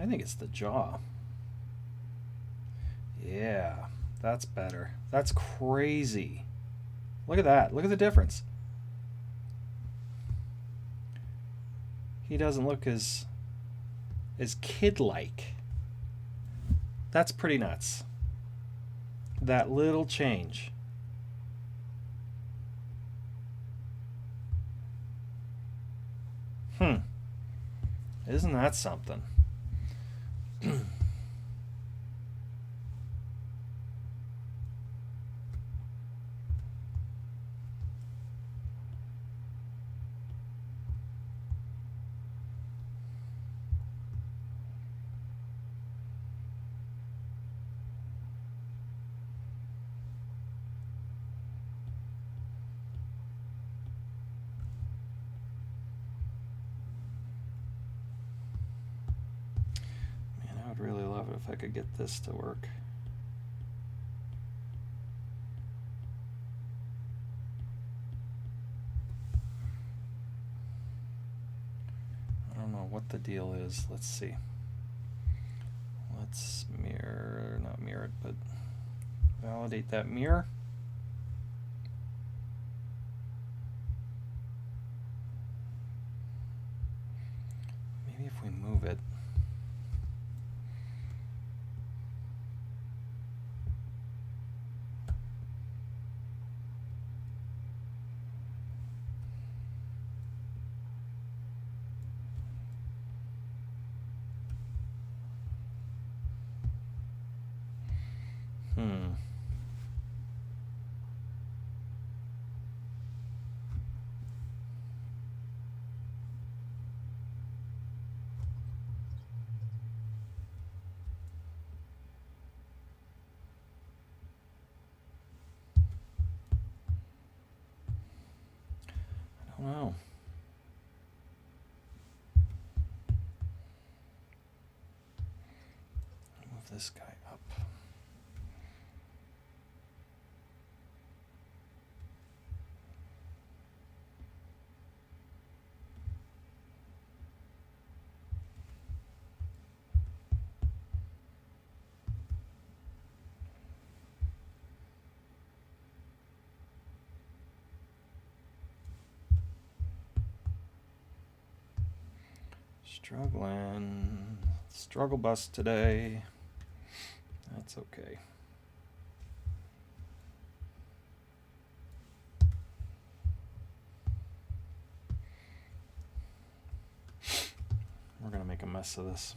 think it's the jaw. Yeah, that's better. That's crazy. Look at that. Look at the difference. He doesn't look as kid-like. That's pretty nuts. That little change. Isn't that something? Really love it if I could get this to work. I don't know what the deal is. Let's see. Let's not mirror it, but validate that mirror. Maybe if we move it. I don't know. Move this guy up. Struggling. Struggle bus today. That's okay. We're going to make a mess of this.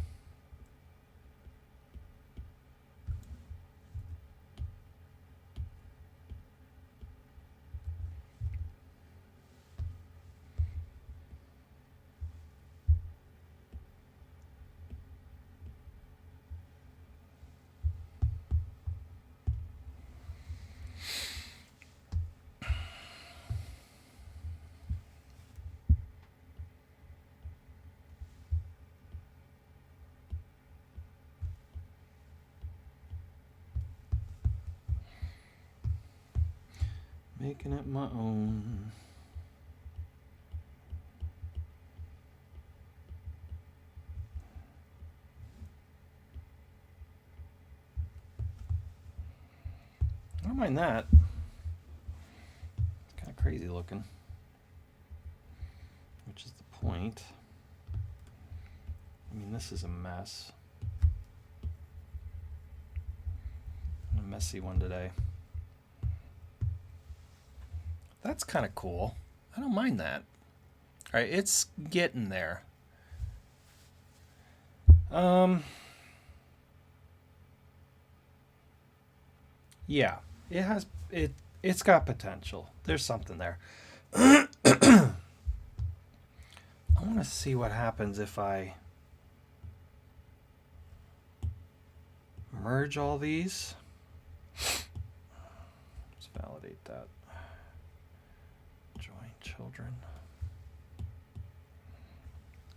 Making it my own. I don't mind that. It's kind of crazy looking, which is the point. I mean, this is a mess. A messy one today. That's kind of cool. I don't mind that. All right, it's getting there. Yeah, it's got potential. There's something there. I want to see what happens if I merge all these. Let's validate that. Children.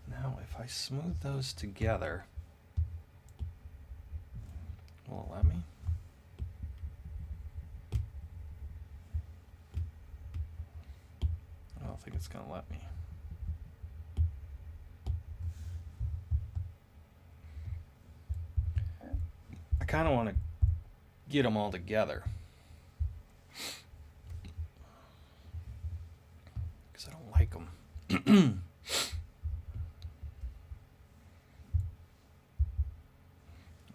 Now, if I smooth those together, will it let me? I don't think it's going to let me. kind of want to get them all together. Because I don't like them.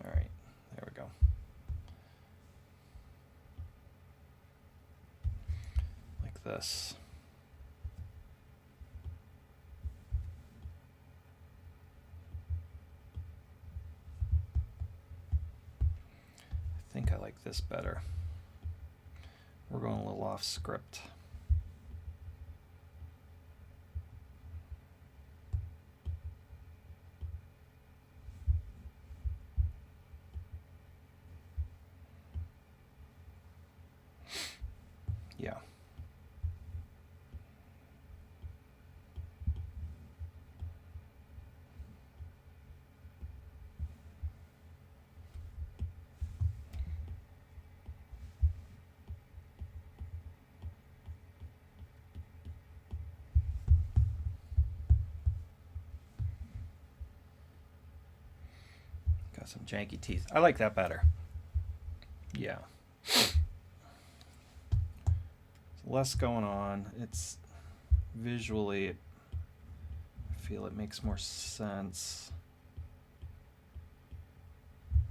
All right, there we go. Like this. I think I like this better. We're going a little off script. Yeah. Got some janky teeth. I like that better. Yeah. Less going on. It's visually, I feel it makes more sense.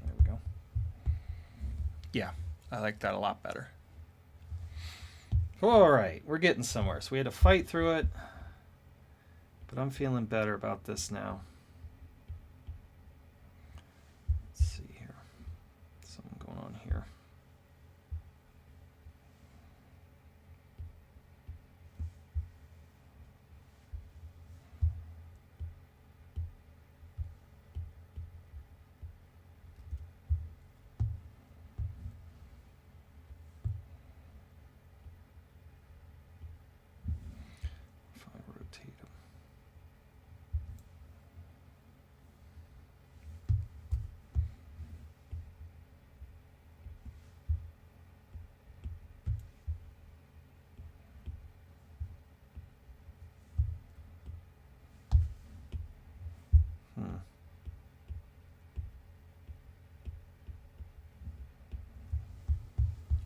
There we go. Yeah, I like that a lot better. All right, we're getting somewhere. So we had to fight through it, but I'm feeling better about this now. Let's see here. Something going on here.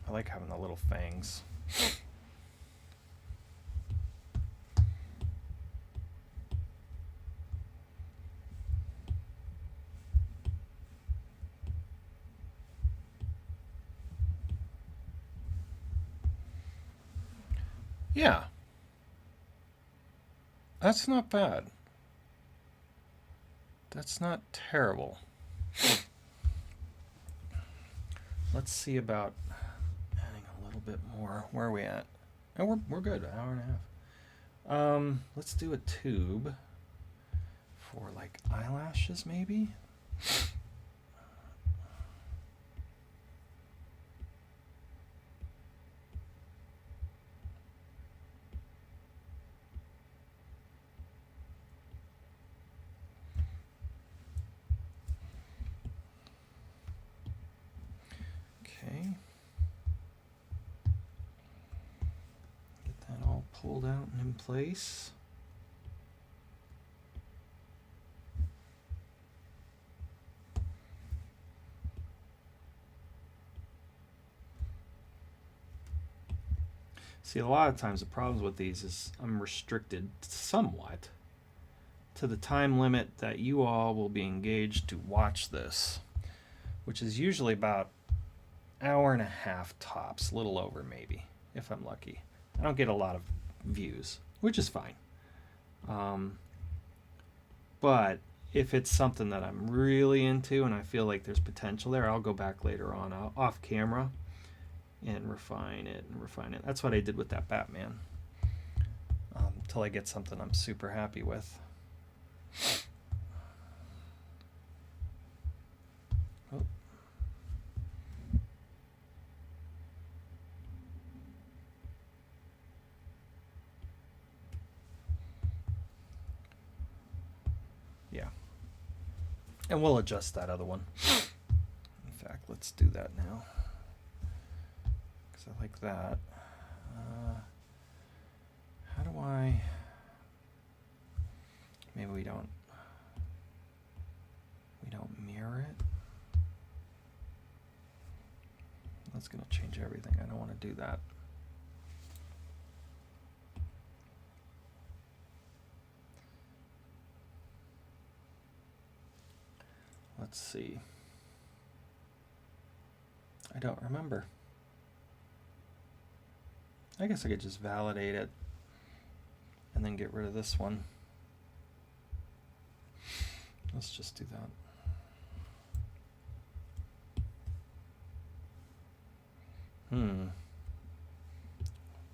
I like having the little fangs. Yeah. That's not bad. That's not terrible. Let's see about adding a little bit more. Where are we at? Oh, we're good. An hour and a half. Let's do a tube for like eyelashes, maybe. Okay. Get that all pulled out and in place. See, a lot of times the problems with these is I'm restricted somewhat to the time limit that you all will be engaged to watch this, which is usually about an hour and a half tops, a little over maybe, if I'm lucky. I don't get a lot of views, which is fine. But if it's something that I'm really into and I feel like there's potential there, I'll go back later on off camera and refine it and refine it. That's what I did with that Batman, till I get something I'm super happy with. Oh. Yeah. And we'll adjust that other one. In fact, let's do that now. I like that. How do I... Maybe we don't mirror it. That's going to change everything. I don't want to do that. Let's see. I don't remember. I guess I could just validate it and then get rid of this one. Let's just do that.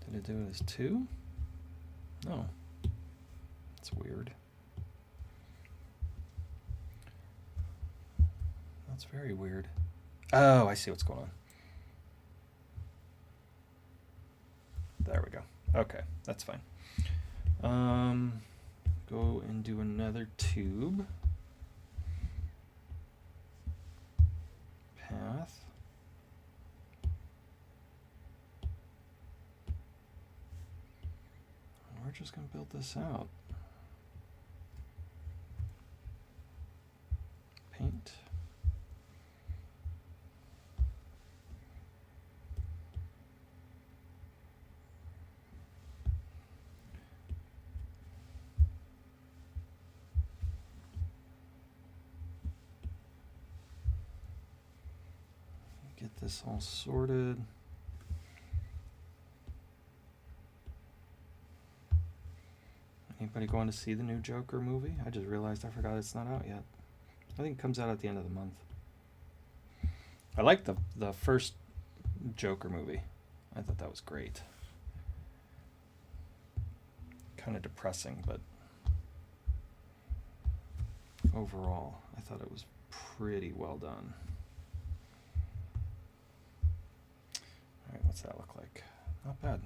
Did it do it as 2? No. That's weird. That's very weird. Oh, I see what's going on. There we go. Okay, that's fine. Go and do another tube. Path. We're just going to build this out. Paint. Get this all sorted. Anybody going to see the new Joker movie? I just realized I forgot it's not out yet. I think it comes out at the end of the month. I liked the first Joker movie. I thought that was great. Kind of depressing, but overall, I thought it was pretty well done. All right, what's that look like? Not bad.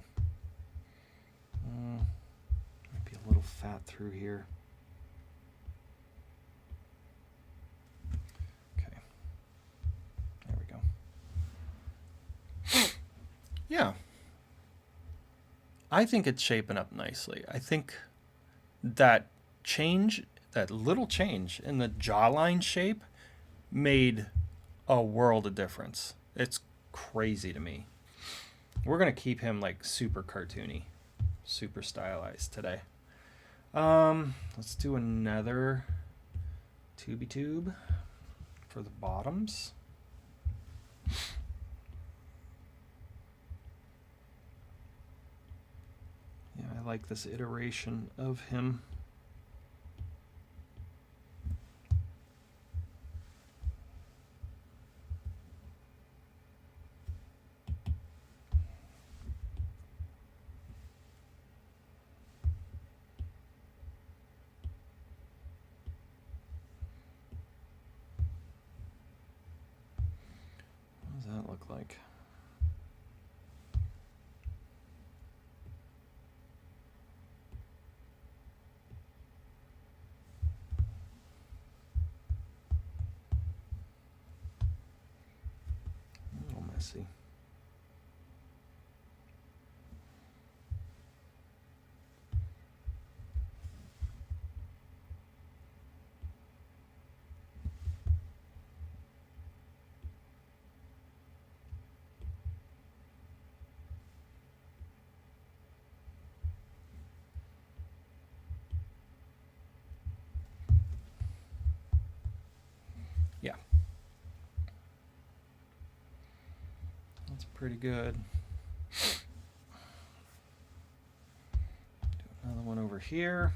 Might be a little fat through here. Okay. There we go. Yeah. I think it's shaping up nicely. I think that change, that little change in the jawline shape made a world of difference. It's crazy to me. We're going to keep him like super cartoony, super stylized today. Let's do another tubey tube for the bottoms. Yeah, I like this iteration of him. What does that look like? A little messy. Yeah. That's pretty good. Do another one over here.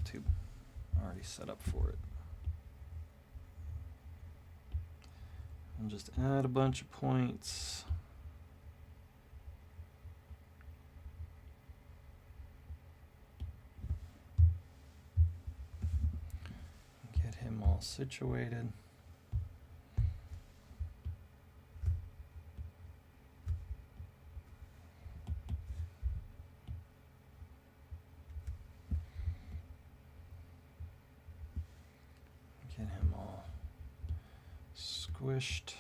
Tube. Already set up for it. I'll just add a bunch of points. Get him all situated. Get him all squished.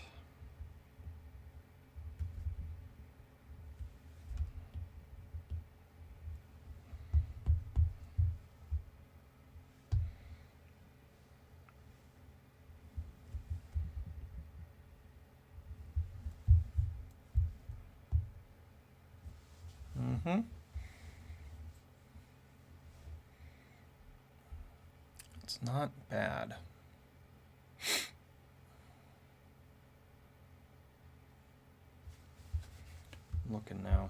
Mm-hmm. It's not bad. I'm looking now.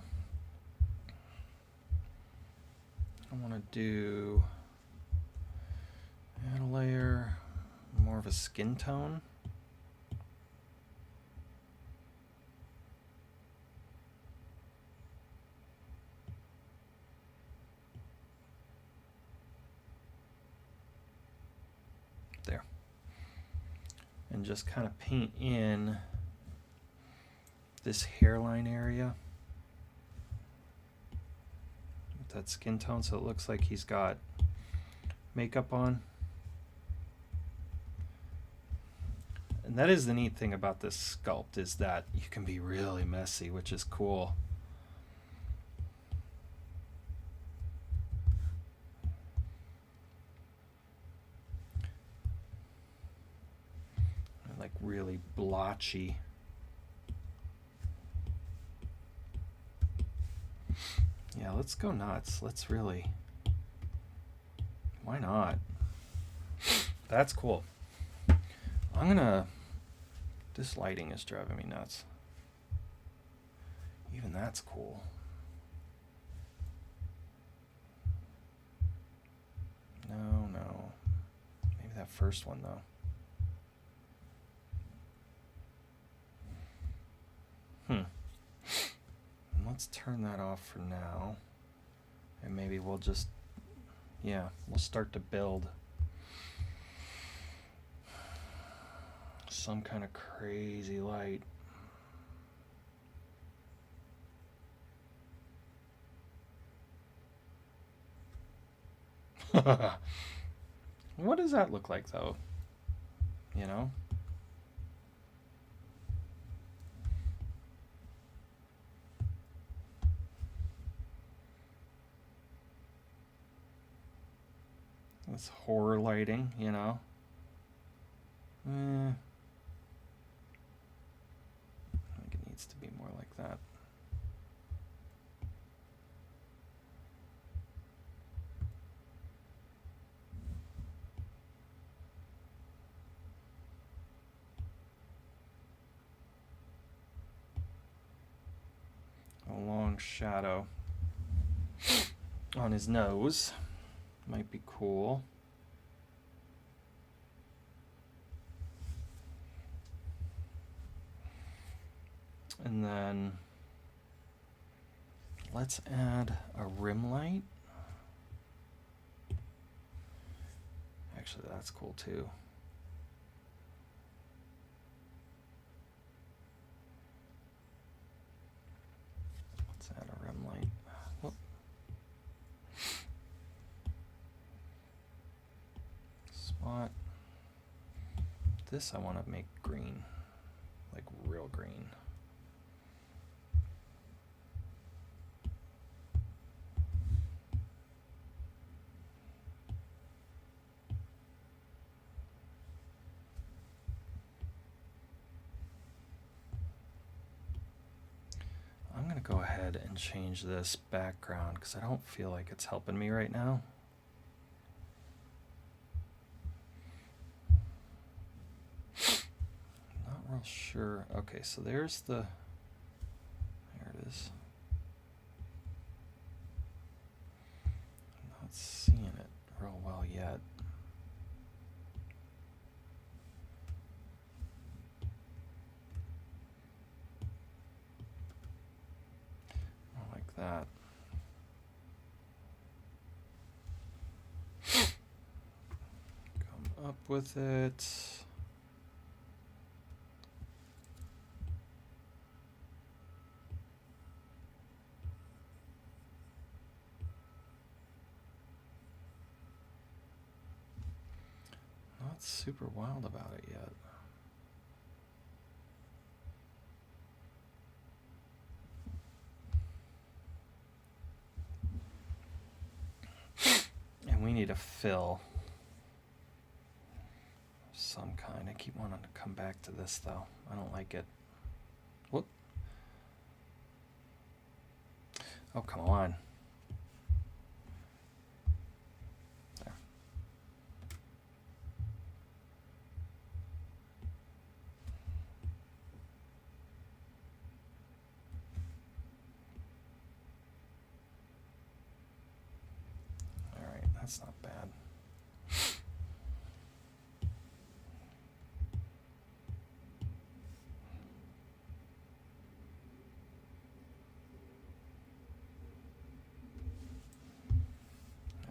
I want to do add a layer, more of a skin tone. There. And just kind of paint in this hairline area with that skin tone so it looks like he's got makeup on. And that is the neat thing about this sculpt, is that you can be really messy, which is cool. Like really blotchy. Yeah, let's go nuts. Let's really. Why not? That's cool. I'm gonna. This lighting is driving me nuts. Even that's cool. No. Maybe that first one though. Let's turn that off for now. And maybe we'll just, we'll start to build some kind of crazy light. What does that look like though? You know? This horror lighting, you know? I think it needs to be more like that. A long shadow on his nose might be cool. And then let's add a rim light. Actually, that's cool too. Let's add a rim light. Whoop. Spot. This I want to make green, like real green. I'm going to go ahead and change this background because I don't feel like it's helping me right now. Not real sure. Okay, so there's the, there it is. I'm not seeing it real well yet. Like that. Come up with it. Not super wild about it yet. We need a fill of some kind. I keep wanting to come back to this though. I don't like it. Whoop. Oh, come on. There. All right, that's not bad.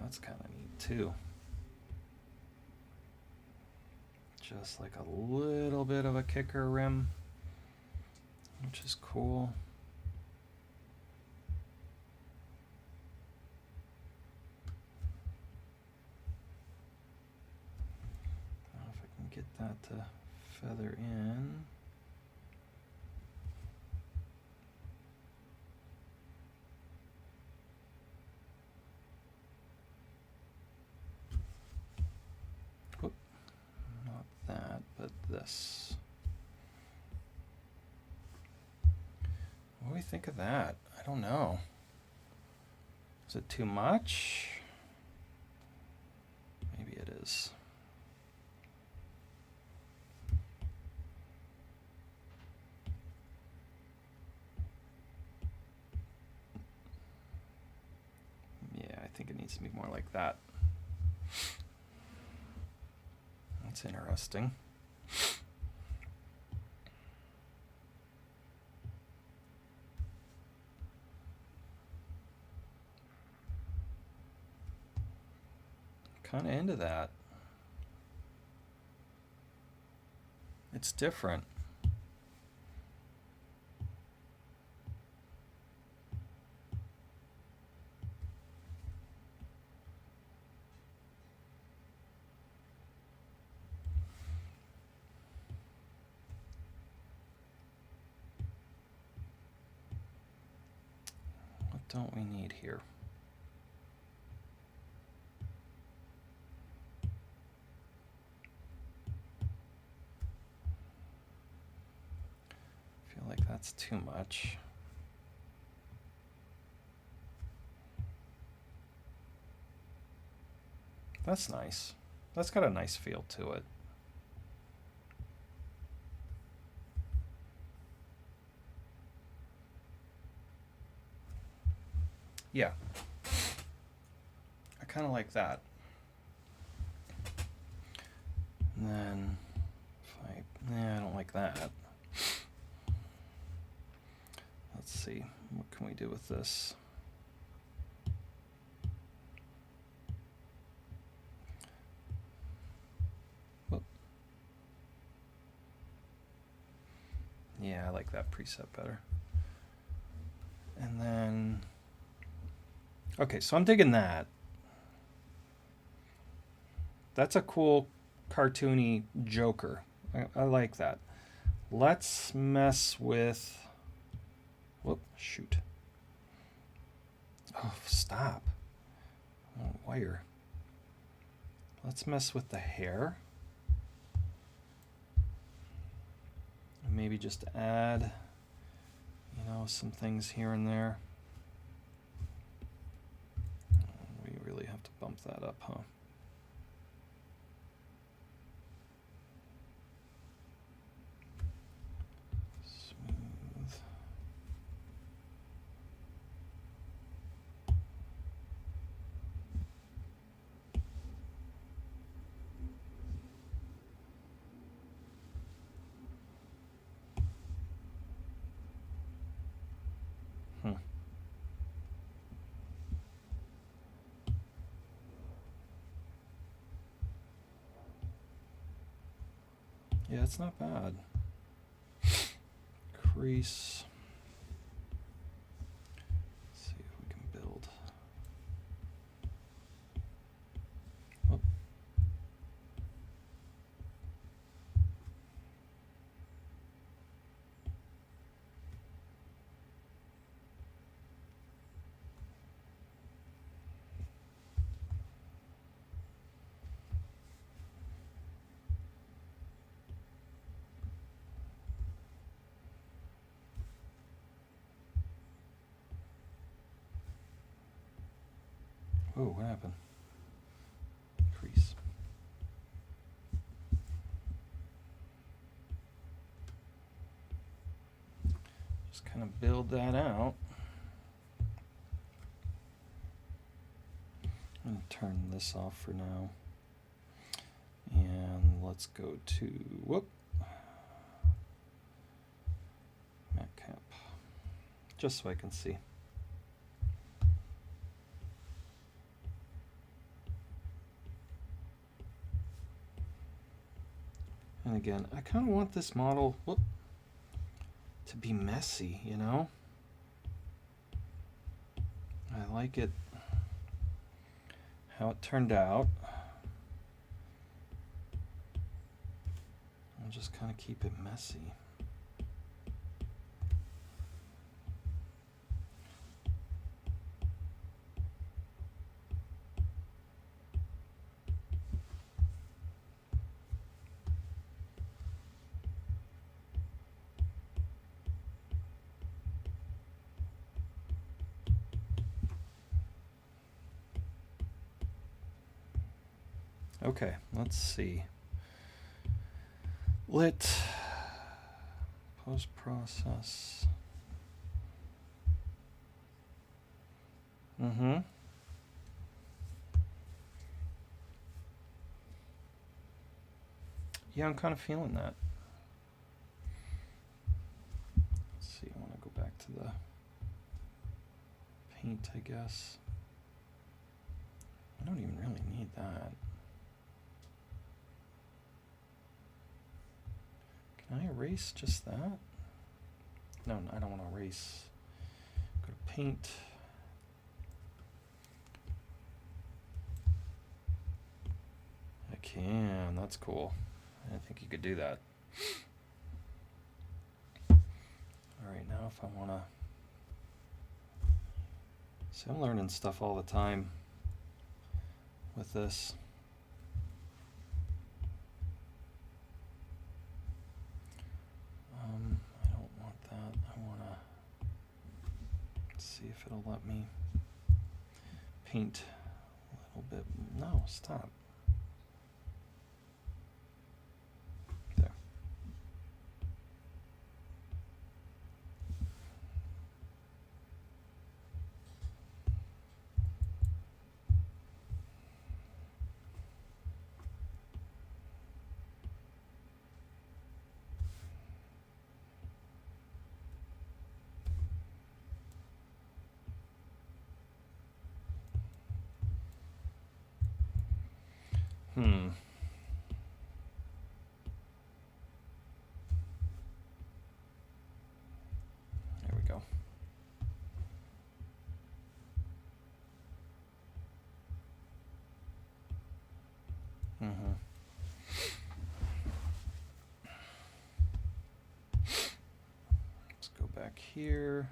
That's kind of neat too. Just like a little bit of a kicker rim, which is cool. Now if I can get that to feather in. That, but this. What do we think of that? I don't know. Is it too much? Maybe it is. Yeah, I think it needs to be more like that. That's interesting. Kind of into that. It's different. What don't we need here? I feel like that's too much. That's nice. That's got a nice feel to it. Yeah. I kind of like that. And then, I don't like that. Let's see, what can we do with this? Whoop. Yeah, I like that preset better. And then, okay, so I'm digging that. That's a cool cartoony Joker. I like that. Let's mess with, whoop, shoot. Oh, stop. Oh, wire. Let's mess with the hair. And maybe just add, some things here and there. We really have to bump that up, huh? Smooth. Yeah, it's not bad. Crease. Let's see if we can build. Whoop. Oh, what happened? Crease. Just kind of build that out. I'm going to turn this off for now. And let's go to, whoop, matte cap, just so I can see. And again, I kind of want this model, whoop, to be messy, you know? I like it, how it turned out. I'll just kind of keep it messy. Okay, let's see. Lit, post-process. Yeah, I'm kind of feeling that. Let's see, I want to go back to the paint, I guess. I don't even really need that. Can I erase just that? No, I don't want to erase. Go to paint. I can, that's cool. I didn't think you could do that. Alright, now if I want to... See, I'm learning stuff all the time with this. I don't want that. I want to see if it'll let me paint a little bit. No, stop. There. There we go. Let's go back here.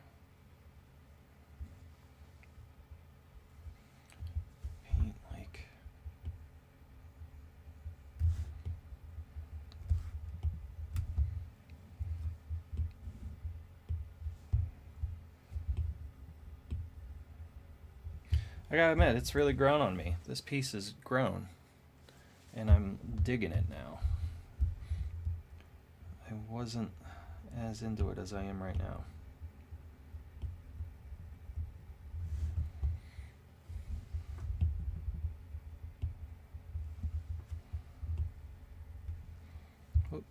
Paint like... I gotta admit, it's really grown on me. This piece is grown, and I'm digging it now. I wasn't as into it as I am right now. Whoop.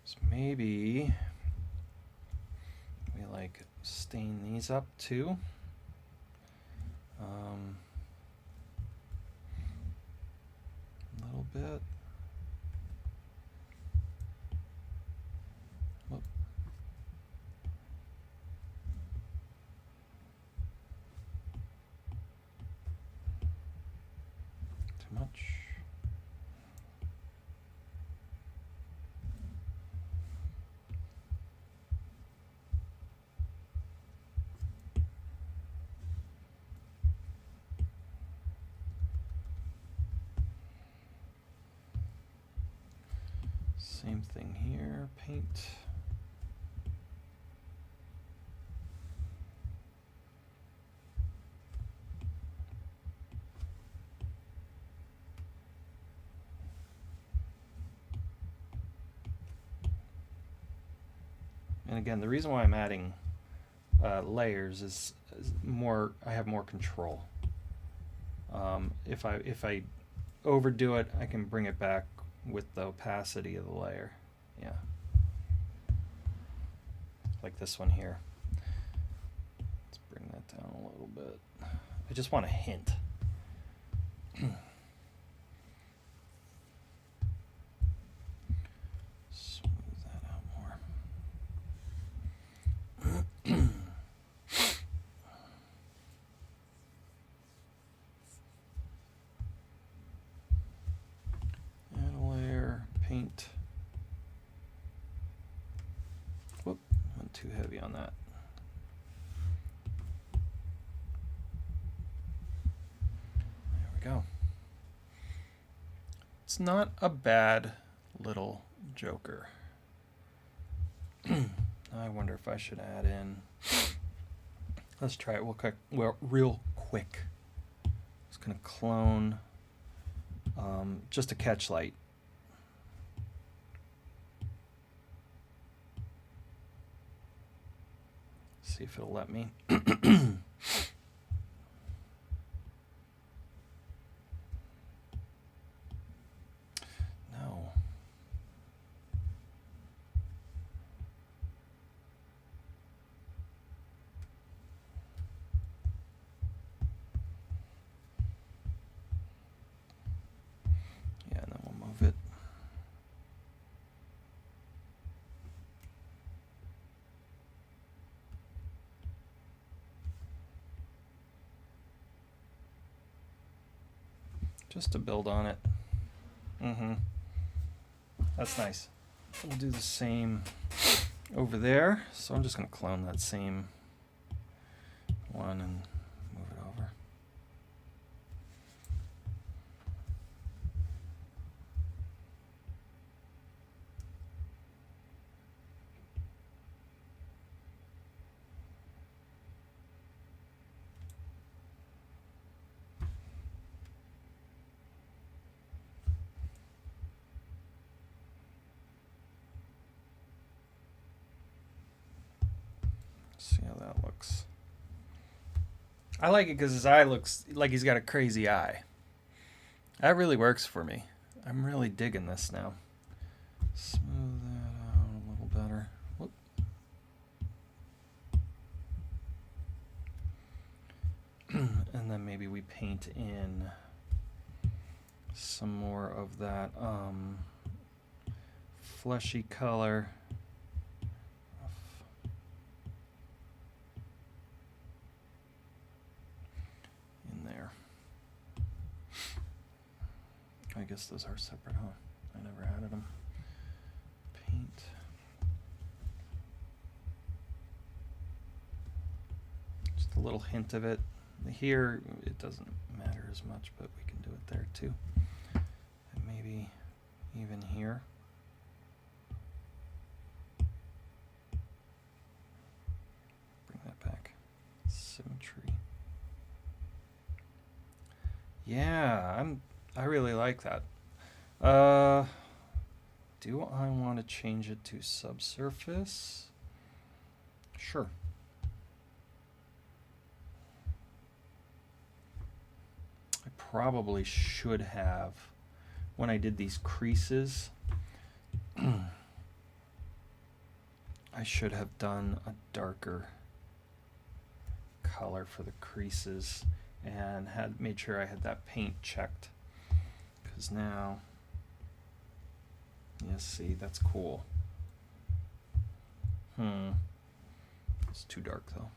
So maybe we like stain these up too. A little bit. Whoop. Too much. Same thing here, paint. And again, the reason why I'm adding layers is more, I have more control. If I overdo it, I can bring it back with the opacity of the layer. Yeah. Like this one here. Let's bring that down a little bit. I just want a hint. Smooth that out more. Add a layer, paint. Whoop, went too heavy on that. There we go. It's not a bad little joker. I wonder if I should add in. Let's try it real quick. Just gonna clone just a catch light. See if it'll let me. No. Yeah, and then we'll move it. Just to build on it. That's nice. We'll do the same over there. So I'm just going to clone that same one and move it over. See how that looks. I like it because his eye looks like he's got a crazy eye. That really works for me. I'm really digging this now. Smooth that out a little better. Whoop. And then maybe we paint in some more of that fleshy color. I guess those are separate, huh? I never added them. Paint. Just a little hint of it. Here, it doesn't matter as much, but we can do it there too. And maybe even here. Bring that back. Symmetry. Yeah, I really like that. Do I want to change it to subsurface? Sure. I probably should have, when I did these creases, I should have done a darker color for the creases and had made sure I had that paint checked. Because now, yeah, see, that's cool. It's too dark though.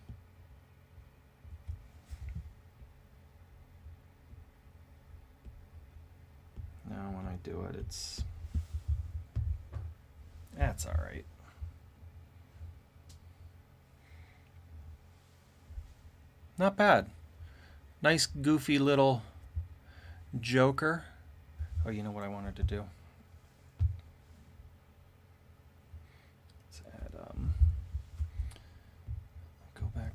Now when I do it, that's all right. Not bad. Nice goofy little joker. Oh, you know what I wanted to do?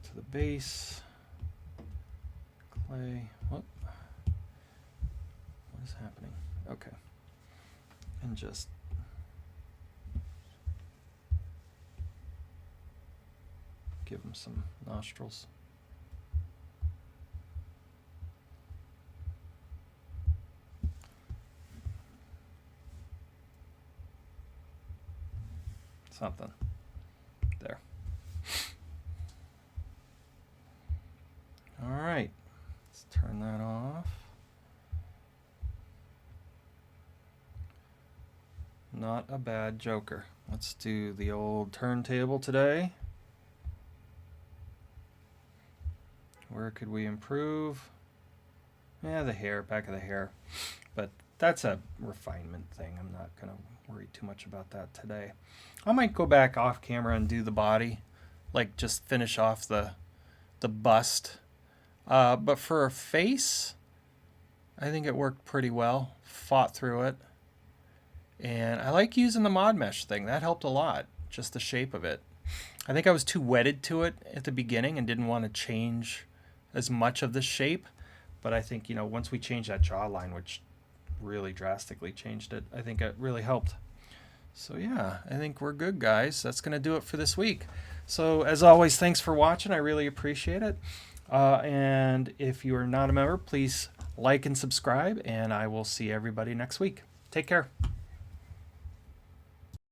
to the base. Clay. What is happening? Okay. And just give him some nostrils. Something. There. All right. Let's turn that off. Not a bad Joker. Let's do the old turntable today. Where could we improve? Yeah, the hair, back of the hair. But that's a refinement thing. I'm not going to worry too much about that today. I might go back off camera and do the body, like just finish off the bust. But for a face, I think it worked pretty well. Fought through it. And I like using the mod mesh thing. That helped a lot, just the shape of it. I think I was too wedded to it at the beginning and didn't want to change as much of the shape. But I think, you know, once we changed that jawline, which really drastically changed it, I think it really helped. So yeah, I think we're good, guys. That's going to do it for this week. So as always, thanks for watching. I really appreciate it. And if you are not a member, please like and subscribe, and I will see everybody next week. Take care.